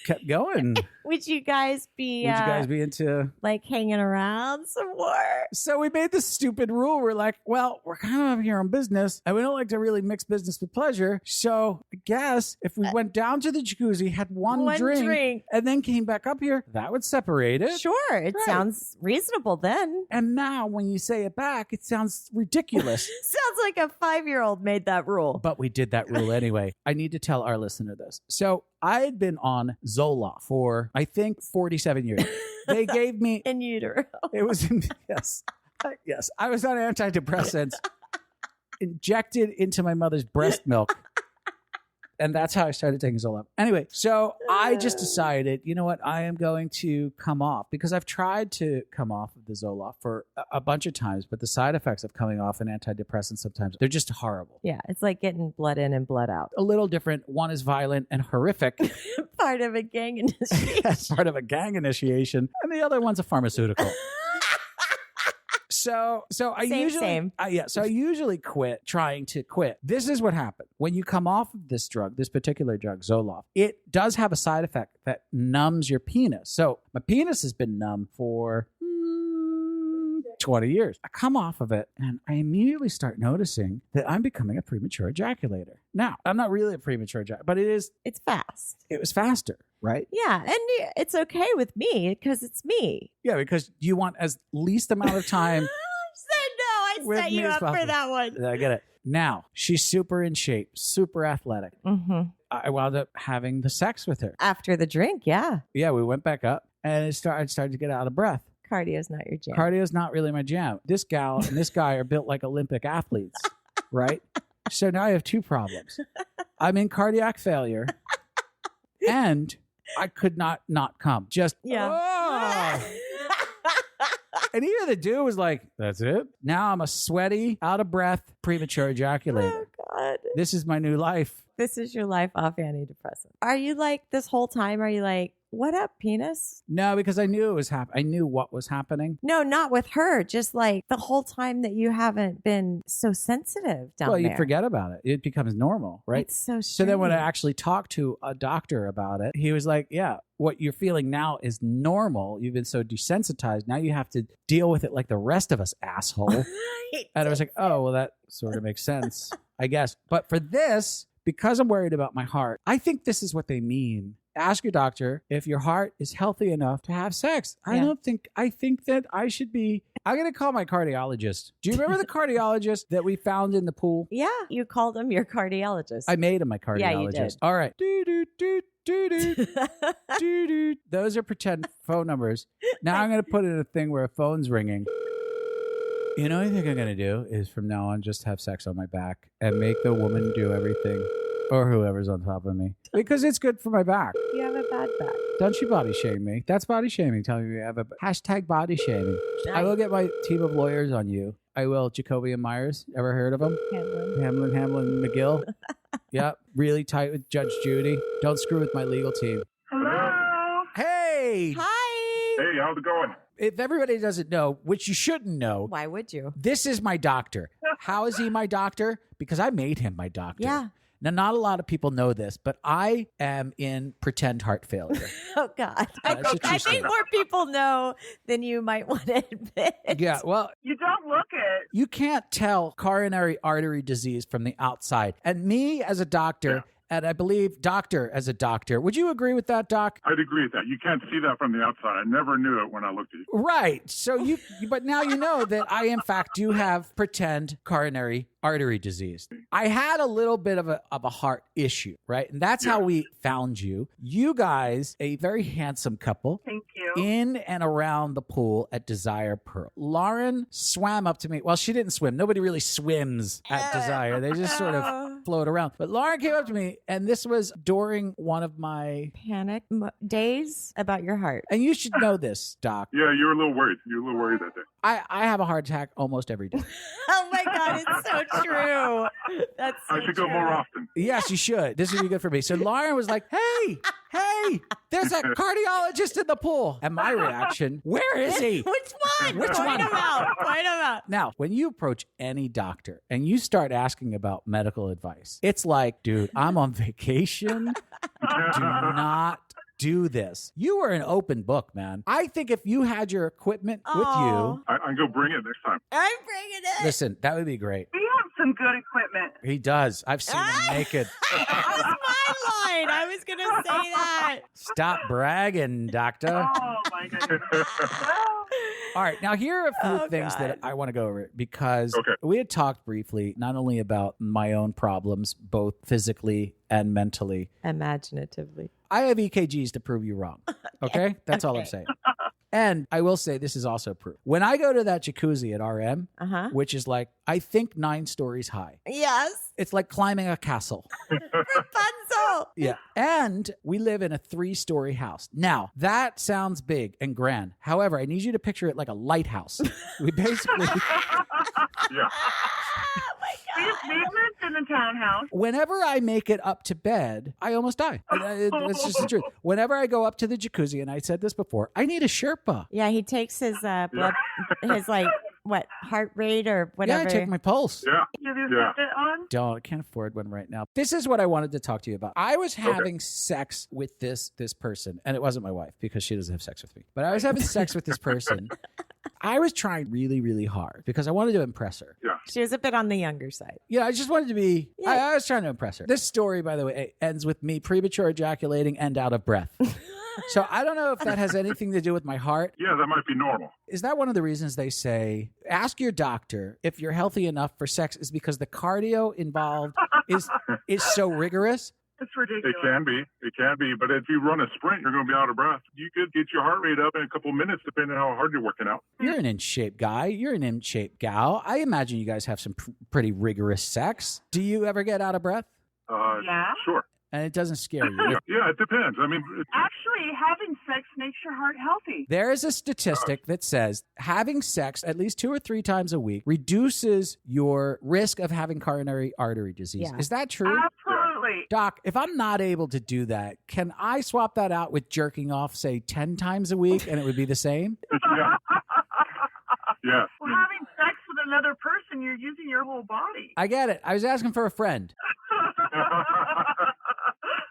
kept going. Would you guys be into like hanging around some more? So we made this stupid rule. We're like, well, we're kind of here on business and we don't like to really mix business with pleasure. So I guess if we went down to the jacuzzi, had one drink, and then came back up here, that would separate it. Sure. It sounds reasonable then. And now when you say it back, it sounds ridiculous. Sounds like a 5-year-old made that rule. But we did that rule anyway. I need to tell our listener this. So I had been on Zoloft for, I think, 47 years. They gave me... In utero. It was, yes. Yes. I was on antidepressants injected into my mother's breast milk. And that's how I started taking Zoloft. Anyway, so I just decided, you know what? I am going to come off because I've tried to come off of the Zoloft for a bunch of times, but the side effects of coming off an antidepressant sometimes, they're just horrible. Yeah, it's like getting blood in and blood out. A little different. One is violent and horrific. Part of a gang initiation. That's part of a gang initiation. And the other one's a pharmaceutical. So I usually quit trying to quit. This is what happened. When you come off of this particular drug, Zoloft, it does have a side effect that numbs your penis. So my penis has been numb for 20 years. I come off of it and I immediately start noticing that I'm becoming a premature ejaculator. Now, I'm not really a premature ejaculator, but it's fast. It was faster, right? Yeah, and it's okay with me because it's me. Yeah, because you want as least amount of time. I set you up for that one. I get it. Now, she's super in shape, super athletic. Mm-hmm. I wound up having the sex with her. After the drink, yeah. Yeah, we went back up and I started to get out of breath. Cardio's not your jam. Cardio's not really my jam. This gal and this guy are built like Olympic athletes, right? So now I have two problems. I'm in cardiac failure and I could not come. Just, And even the dude was like, that's it? Now I'm a sweaty, out of breath, premature ejaculator. Oh, God. This is my new life. This is your life off antidepressant. Are you like, this whole time, are you like, what up, penis? No, because I knew it was I knew what was happening. No, not with her. Just like the whole time that you haven't been so sensitive down there. Well, you forget about it. It becomes normal, right? It's so strange. So then when I actually talked to a doctor about it, he was like, yeah, what you're feeling now is normal. You've been so desensitized. Now you have to deal with it like the rest of us, asshole. And I was like, oh, well, that sort of makes sense, I guess. But for this, because I'm worried about my heart, I think this is what they mean. Ask your doctor if your heart is healthy enough to have sex. I think that I should be. I'm going to call my cardiologist. Do you remember the cardiologist that we found in the pool? Yeah, you called him your cardiologist. I made him my cardiologist. Yeah, you did. All right. Those are pretend phone numbers. Now I'm going to put in a thing where a phone's ringing. You know what I think I'm going to do is from now on just have sex on my back and make the woman do everything. Or whoever's on top of me. Because it's good for my back. You have a bad back. Don't you body shame me. That's body shaming. Telling me you have a hashtag body shaming. I will get my team of lawyers on you. I will. Jacoby and Myers. Ever heard of them? Hamlin, McGill. Yep. Really tight with Judge Judy. Don't screw with my legal team. Hello. Hey. Hi. Hey, how's it going? If everybody doesn't know, which you shouldn't know. Why would you? This is my doctor. How is he my doctor? Because I made him my doctor. Yeah. Now, not a lot of people know this, but I am in pretend heart failure. Oh, God. I think more people know than you might want to admit. Yeah, well, you don't look it. You can't tell coronary artery disease from the outside. And me as a doctor, and I believe doctor as a doctor, would you agree with that, Doc? I'd agree with that. You can't see that from the outside. I never knew it when I looked at you. Right. So but now you know that I, in fact, do have pretend coronary artery disease. I had a little bit of a heart issue, right? And that's how we found you. You guys, a very handsome couple. Thank you. In and around the pool at Desire Pearl. Lauren swam up to me. Well, she didn't swim. Nobody really swims at Desire. They just sort of float around. But Lauren came up to me, and this was during one of my panic days about your heart. And you should know this, Doc. Yeah, you were a little worried. You were a little worried that day. I have a heart attack almost every day. Oh my God, it's so true. That's so I should go more often. Yes, you should. This would be good for me. So Lauren was like, hey, there's a cardiologist in the pool. And my reaction, where is he? Which one? Which Point one? him out. Point him out. Now, when you approach any doctor and you start asking about medical advice, it's like, dude, I'm on vacation. Do not do this. You are an open book, man. I think if you had your equipment with you. I can go bring it next time. I'm bringing it. Listen, that would be great. We have some good equipment. He does. I've seen him naked. That was my line. I was going to say that. Stop bragging, doctor. Oh, my goodness. All right, now here are a few things that I want to go over because we had talked briefly not only about my own problems, both physically and mentally. Imaginatively. I have EKGs to prove you wrong. Okay? That's all I'm saying. And I will say this is also proof. When I go to that jacuzzi at RM, which is like, I think 9 stories high. Yes. It's like climbing a castle. Rapunzel. Yeah. And we live in a 3-story house. Now, that sounds big and grand. However, I need you to picture it like a lighthouse. We basically... Yeah. We've lived in a townhouse. Whenever I make it up to bed, I almost die. That's just the truth. Whenever I go up to the jacuzzi, and I said this before, I need a Sherpa. Yeah, he takes his blood, his heart rate or whatever. Yeah, I take my pulse. Yeah. You have your Fitbit on? Don't. I can't afford one right now. This is what I wanted to talk to you about. I was having sex with this person, and it wasn't my wife because she doesn't have sex with me. But I was having sex with this person. I was trying really, really hard because I wanted to impress her. Yeah. She was a bit on the younger side. Yeah, I just wanted to be, I was trying to impress her. This story, by the way, ends with me premature ejaculating and out of breath. So I don't know if that has anything to do with my heart. Yeah, that might be normal. Is that one of the reasons they say, ask your doctor if you're healthy enough for sex is because the cardio involved is so rigorous? It's ridiculous. It can be. But if you run a sprint, you're going to be out of breath. You could get your heart rate up in a couple of minutes, depending on how hard you're working out. You're an in-shape guy. You're an in-shape gal. I imagine you guys have some pretty rigorous sex. Do you ever get out of breath? Yeah. Sure. And it doesn't scare you. Yeah, it depends. I mean, actually, having sex makes your heart healthy. There is a statistic that says having sex at least 2 or 3 times a week reduces your risk of having coronary artery disease. Yeah. Is that true? Absolutely. Doc, if I'm not able to do that, can I swap that out with jerking off, say, 10 times a week and it would be the same? Yeah. Yeah. Well, having sex with another person, you're using your whole body. I get it. I was asking for a friend.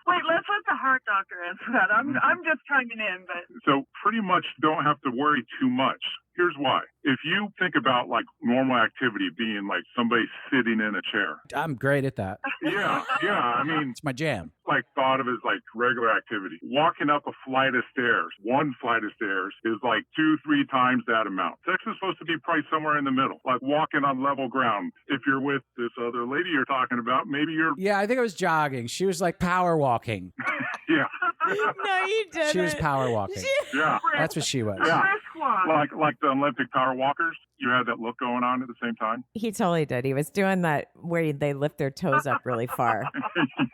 Wait, let's let the heart doctor answer that. I'm just chiming in, but so pretty much don't have to worry too much. Here's why. If you think about like normal activity being like somebody sitting in a chair. I'm great at that. Yeah. I mean, it's my jam. Like thought of as like regular activity. Walking up a flight of stairs, one flight of stairs is like 2-3 times that amount. Sex is supposed to be probably somewhere in the middle, like walking on level ground. If you're with this other lady you're talking about, maybe you're... Yeah, I think I was jogging. She was like power walking. Yeah. No, you didn't. She was power walking. Yeah. That's what she was. Yeah. Like the Olympic power walkers, you had that look going on at the same time. He totally did. He was doing that where they lift their toes up really far.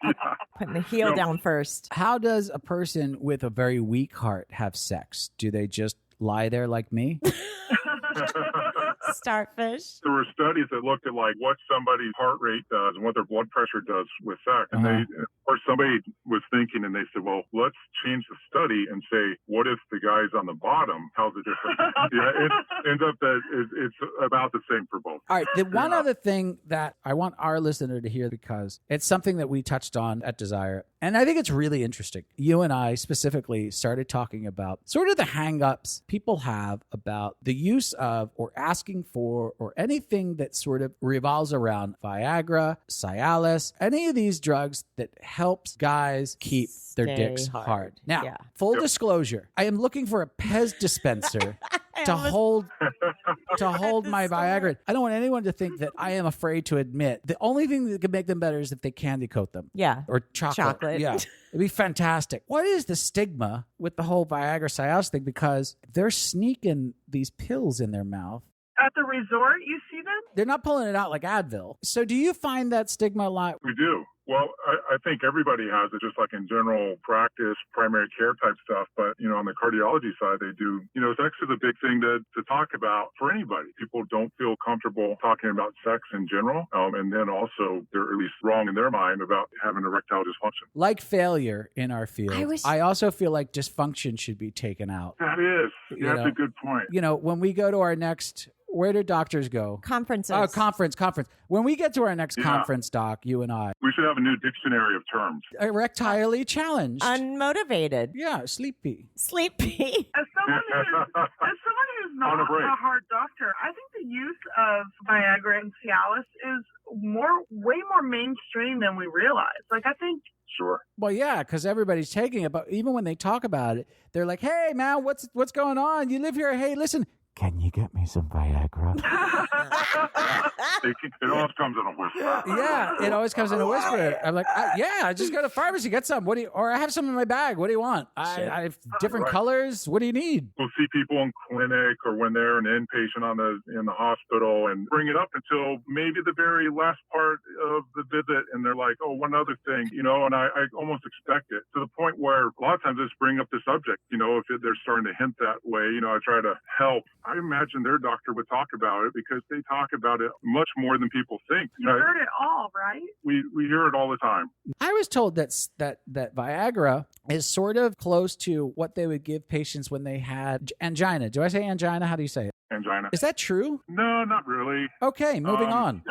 Yeah. Putting the heel down first. How does a person with a very weak heart have sex? Do they just lie there like me? Starfish. There were studies that looked at like what somebody's heart rate does and what their blood pressure does with sex. And somebody was thinking and they said, well, let's change the study and say, what if the guy's on the bottom? How's it different? Yeah, it ends up that it's about the same for both. All right. The one other thing that I want our listener to hear, because it's something that we touched on at Desire, and I think it's really interesting. You and I specifically started talking about sort of the hang-ups people have about the use of or asking for or anything that sort of revolves around Viagra, Cialis, any of these drugs that helps guys keep their dicks hard. Now, full disclosure, I am looking for a Pez dispenser to hold my Viagra. I don't want anyone to think that I am afraid to admit the only thing that could make them better is if they candy coat them. Yeah. Or chocolate. Yeah. It'd be fantastic. What is the stigma with the whole Viagra Cialis thing? Because they're sneaking these pills in their mouth. At the resort, you see them? They're not pulling it out like Advil. So do you find that stigma a lot? We do. Well, I think everybody has it, just like in general practice, primary care type stuff. But, on the cardiology side, they do, sex is a big thing to talk about for anybody. People don't feel comfortable talking about sex in general. And then also they're at least wrong in their mind about having erectile dysfunction. Like failure in our field, I also feel like dysfunction should be taken out. That is. Yeah, that's a good point. When we go to our next... Where do doctors go? Conferences. Oh, conference. When we get to our next conference, Doc, you and I. We should have a new dictionary of terms. Erectilely challenged. Unmotivated. Yeah, sleepy. As someone who's not a heart doctor, I think the use of Viagra and Cialis is way more mainstream than we realize. Like, I think... Sure. Well, yeah, because everybody's taking it. But even when they talk about it, they're like, hey, man, what's going on? You live here. Hey, listen. Can you get me some Viagra? It always comes in a whisper. Yeah, it always comes in a whisper. I'm like, I just go to pharmacy, get some. Or I have some in my bag. What do you want? I have different colors. What do you need? We'll see people in clinic or when they're an inpatient in the hospital and bring it up until maybe the very last part of the visit, and they're like, oh, one other thing, and I almost expect it to the point where a lot of times I just bring up the subject. If they're starting to hint that way, I try to help. I imagine their doctor would talk about it because they talk about it much more than people think. You heard it all, right? We hear it all the time. I was told that Viagra is sort of close to what they would give patients when they had angina. Do I say angina? How do you say it? Angina. Is that true? No, not really. Okay, moving on.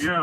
Yeah.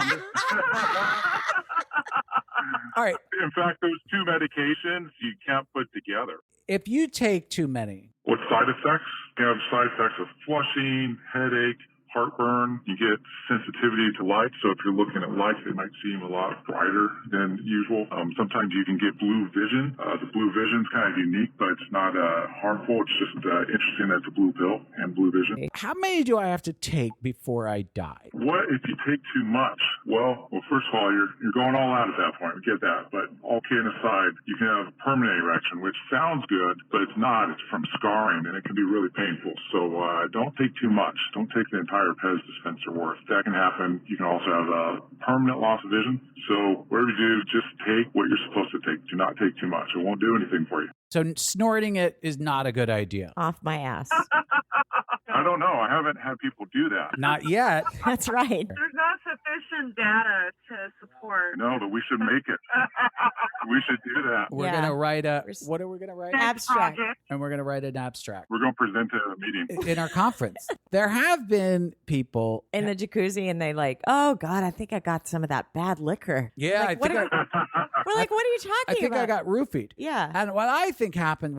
All right. In fact, those two medications you can't put together. If you take too many. What side effects? You have side effects of flushing, headache, heartburn. You get sensitivity to light. So if you're looking at light, it might seem a lot brighter than usual. Sometimes you can get blue vision. The blue vision is kind of unique, but it's not harmful. It's just interesting that it's a blue pill and blue vision. How many do I have to take before I die? What if you take too much? Well, first of all, you're going all out at that point. We get that. But all kidding aside, you can have a permanent erection, which sounds good, but it's not. It's from scarring, and it can be really painful. So don't take too much. Don't take the entire Pez dispenser worth. That can happen. You can also have a permanent loss of vision. So whatever you do, just take what you're supposed to take. Do not take too much. It won't do anything for you. So snorting it is not a good idea. Off my ass. I don't know. I haven't had people do that. Not yet. That's right. There's not sufficient data to support. No, but we should make it. We should do that. We're going to write what are we going to write? Abstract. And we're going to write an abstract. We're going to present at a meeting. In our conference. There have been people. In the jacuzzi and they like, oh God, I think I got some of that bad liquor. Yeah, like, we're like, what are you talking about? I think I got roofied. Yeah. And what I think happened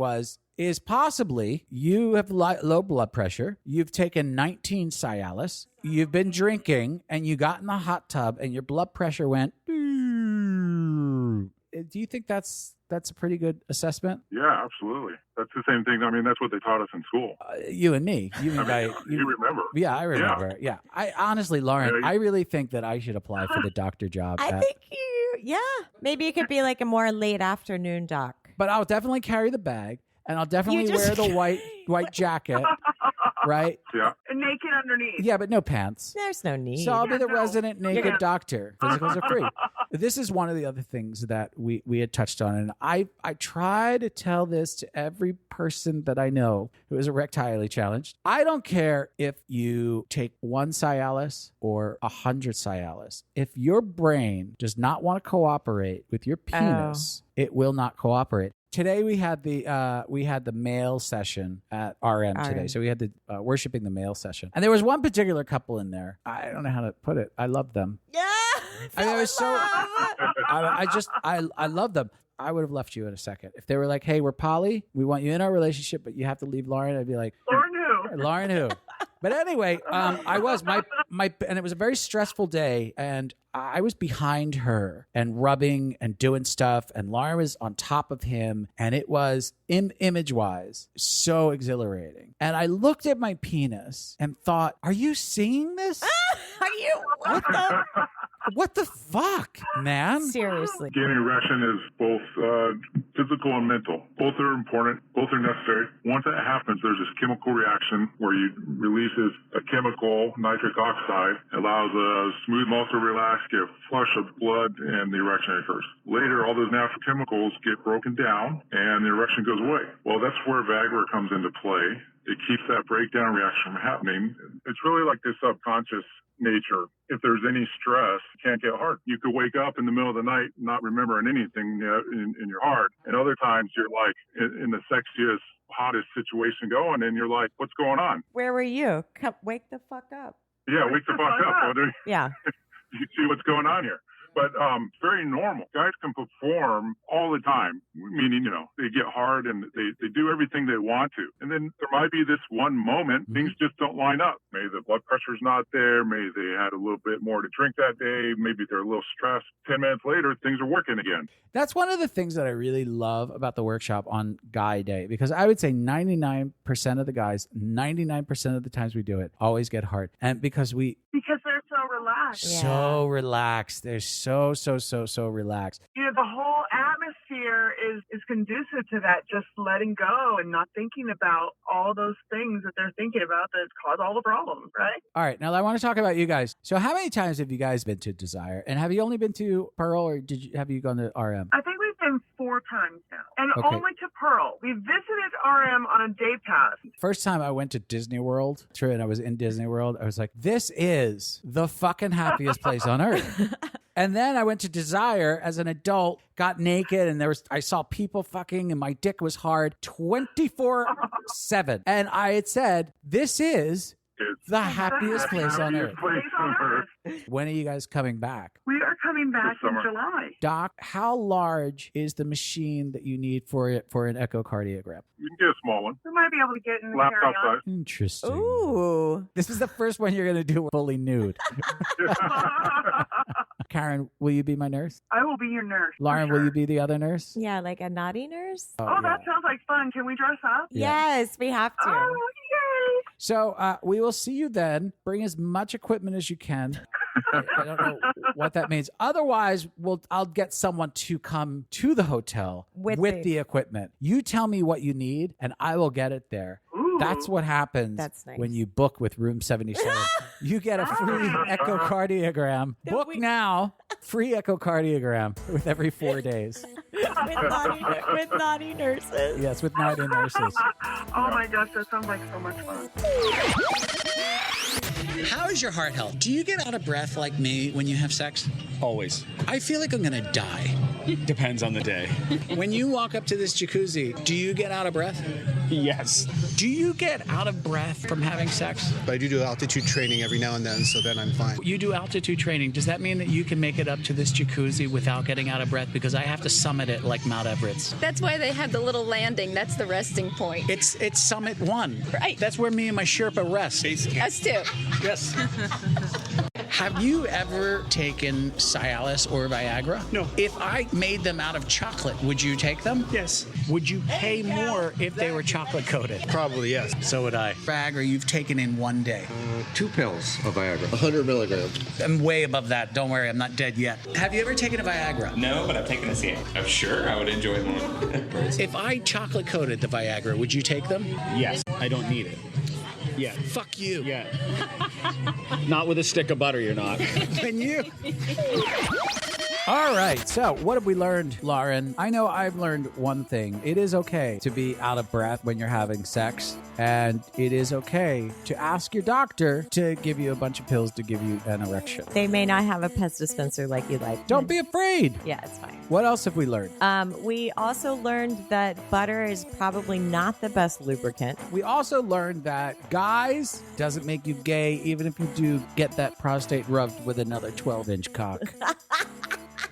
is possibly you have low blood pressure. You've taken 19 Cialis. You've been drinking and you got in the hot tub and your blood pressure went. Do you think that's a pretty good assessment? Yeah, absolutely. That's the same thing. I mean, that's what they taught us in school. You and me. You remember. Yeah, I remember. Yeah. I honestly, Lauren, I really think that I should apply for the doctor job. I think maybe it could be like a more late afternoon doc. But I'll definitely carry the bag. And I'll definitely wear the white jacket, right? Yeah. And naked underneath. Yeah, but no pants. There's no need. So I'll be the resident naked doctor. Physicals are free. This is one of the other things that we had touched on. And I try to tell this to every person that I know who is erectilely challenged. I don't care if you take 1 Cialis or 100 Cialis. If your brain does not want to cooperate with your penis, it will not cooperate. Today we had the male session at RM today. So we had the worshiping the male session, and there was one particular couple in there. I don't know how to put it. I love them. Yeah, I was so. I love them. I would have left you in a second if they were like, "Hey, we're poly. We want you in our relationship, but you have to leave Lauren." I'd be like, "Lauren who? Lauren who?" But anyway, I was my and it was a very stressful day, and I was behind her and rubbing and doing stuff, and Laura was on top of him, and it was image-wise so exhilarating. And I looked at my penis and thought, "Are you seeing this? Are you? What the fuck, man?" Seriously. Gaining erection is both physical and mental. Both are important. Both are necessary. Once that happens, there's this chemical reaction where you releases a chemical, nitric oxide, allows a smooth muscle relax, get flush of blood, and the erection occurs. Later, all those natural chemicals get broken down, and the erection goes away. Well, that's where Viagra comes into play. It keeps that breakdown reaction from happening. It's really like this subconscious nature. If there's any stress, you can't get hard. You could wake up in the middle of the night not remembering anything in your heart. And other times you're like in the sexiest, hottest situation going, and you're like, what's going on? Where were you? Come, wake the fuck up. Yeah, wake the fuck up. Yeah. You see what's going on here. But it's very normal. Guys can perform all the time, meaning, they get hard and they do everything they want to. And then there might be this one moment, things just don't line up. Maybe the blood pressure's not there. Maybe they had a little bit more to drink that day. Maybe they're a little stressed. 10 minutes later, things are working again. That's one of the things that I really love about the workshop on Guy Day, because I would say 99% of the guys, 99% of the times we do it, always get hard. And because they're so relaxed. So relaxed. They're so relaxed. The whole atmosphere is conducive to that, just letting go and not thinking about all those things that they're thinking about that cause all the problems, right? All right, now I want to talk about you guys. So how many times have you guys been to Desire? And have you only been to Pearl, or have you gone to RM? I think we've been 4 times now. And Okay. only to Pearl. We visited RM on a day pass. First time I went to Disney World, and I was in Disney World, I was like, this is the fucking happiest place on earth. And then I went to Desire as an adult, got naked, and I saw people fucking, and my dick was hard 24/7. And I had said, this is the happiest place on earth. When are you guys coming back? We are coming back in July. Doc, how large is the machine that you need for an echocardiogram? You can get a small one. We might be able to get in the Laptop carry-on. size. Interesting. Ooh. This is the first one you're going to do fully nude. Karen, will you be my nurse? I will be your nurse. Lauren, will you be the other nurse? Yeah, like a naughty nurse? Oh, that sounds like fun. Can we dress up? Yes, we have to. Oh, yay. So we will see you then. Bring as much equipment as you can. I don't know what that means. Otherwise, I'll get someone to come to the hotel with the equipment. You tell me what you need, and I will get it there. Ooh. That's what happens when you book with Room 77. You get a free echocardiogram. Book now. Free echocardiogram with every 4 days. with naughty nurses. Yes, with naughty nurses. Oh my gosh, that sounds like so much fun. How is your heart health? Do you get out of breath like me when you have sex? Always. I feel like I'm going to die. Depends on the day. When you walk up to this jacuzzi, do you get out of breath? Yes. Do you get out of breath from having sex? But I do altitude training every now and then, so then I'm fine. You do altitude training. Does that mean that you can make it up to this jacuzzi without getting out of breath? Because I have to summit it like Mount Everest. That's why they have the little landing. That's the resting point. It's Summit 1. Right. That's where me and my Sherpa rest. Us too. Yes. Have you ever taken Cialis or Viagra? No. If I made them out of chocolate, would you take them? Yes. Would you pay more if they were chocolate coated? Probably, yes. So would I. Viagra you've taken in one day. 2 pills of Viagra. 100 milligrams. I'm way above that. Don't worry, I'm not dead yet. Have you ever taken a Viagra? No, but I've taken a C. I'm sure I would enjoy one. If I chocolate coated the Viagra, would you take them? Yes. I don't need it. Yeah. Fuck you. Yeah. Not with a stick of butter, you're not. Can you? All right. So what have we learned, Lauren? I know I've learned one thing. It is okay to be out of breath when you're having sex. And it is okay to ask your doctor to give you a bunch of pills to give you an erection. They may not have a Pez dispenser like you like. Don't be afraid. Yeah, it's fine. What else have we learned? We also learned that butter is probably not the best lubricant. We also learned that guys doesn't make you gay, even if you do get that prostate rubbed with another 12-inch cock.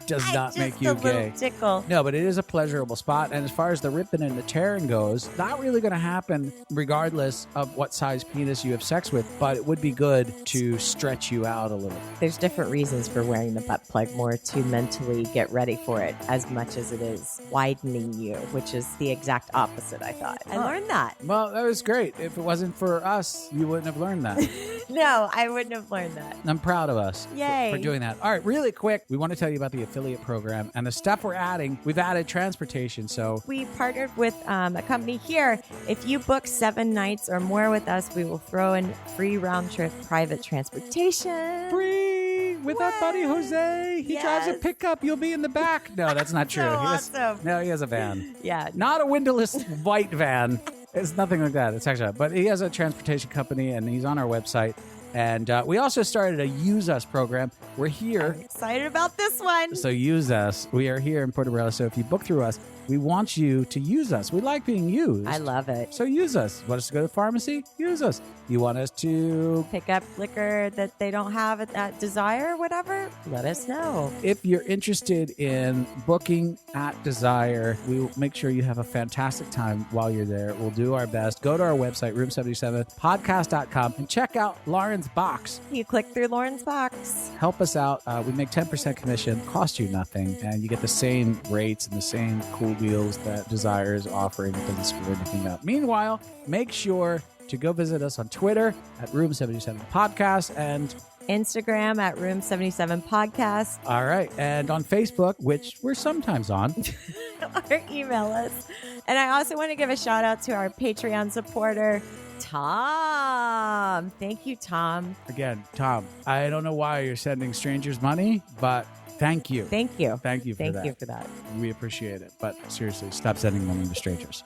does not make Just you a little gay. tickle. No, but it is a pleasurable spot. And as far as the ripping and the tearing goes, not really going to happen regardless of what size penis you have sex with, but it would be good to stretch you out a little. There's different reasons for wearing the butt plug, more to mentally get ready for it as much as it is widening you, which is the exact opposite, I thought. I learned that. Well, that was great. If it wasn't for us, you wouldn't have learned that. No, I wouldn't have learned that. I'm proud of us Yay. for doing that. All right, really quick, we want to tell you about the affiliate program and the stuff we're adding. We've added transportation, so We partnered with a company here. If you book 7 nights or more with us, we will throw in free round trip private transportation. Free with our buddy Jose. He drives a pickup. You'll be in the back. No, that's not true. So He has- awesome. no, he has a van. Yeah. Not a windowless white van. It's nothing like that. It's actually, but he has a transportation company and he's on our website. And we also started a Use Us program. We're here. Excited about this one. So use us. We are here in Portobello. So if you book through us, we want you to use us. We like being used. I love it. So use us. Want us to go to the pharmacy? Use us. You want us to Pick up liquor that they don't have at Desire or whatever? Let us know. If you're interested in booking at Desire, we will make sure you have a fantastic time while you're there. We'll do our best. Go to our website, room77podcast.com, and check out Lauren's box. You click through Lauren's box. Help us out. We make 10% commission, cost you nothing, and you get the same rates and the same cool deals that Desire is offering. It doesn't screw anything up. Meanwhile, make sure to go visit us on Twitter at Room77Podcast and Instagram at Room77 Podcast. all right, and on Facebook, which we're sometimes on. Or email us. And I also want to give a shout out to our Patreon supporter, Tom. Thank you, Tom. Again, Tom, I don't know why you're sending strangers money, but thank you. Thank you. Thank you for that. Thank you for that. We appreciate it. But seriously, stop sending money to strangers.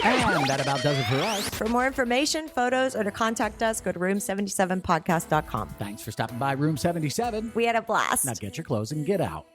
And that about does it for us. For more information, photos, or to contact us, go to room77podcast.com. Thanks for stopping by Room 77. We had a blast. Now get your clothes and get out.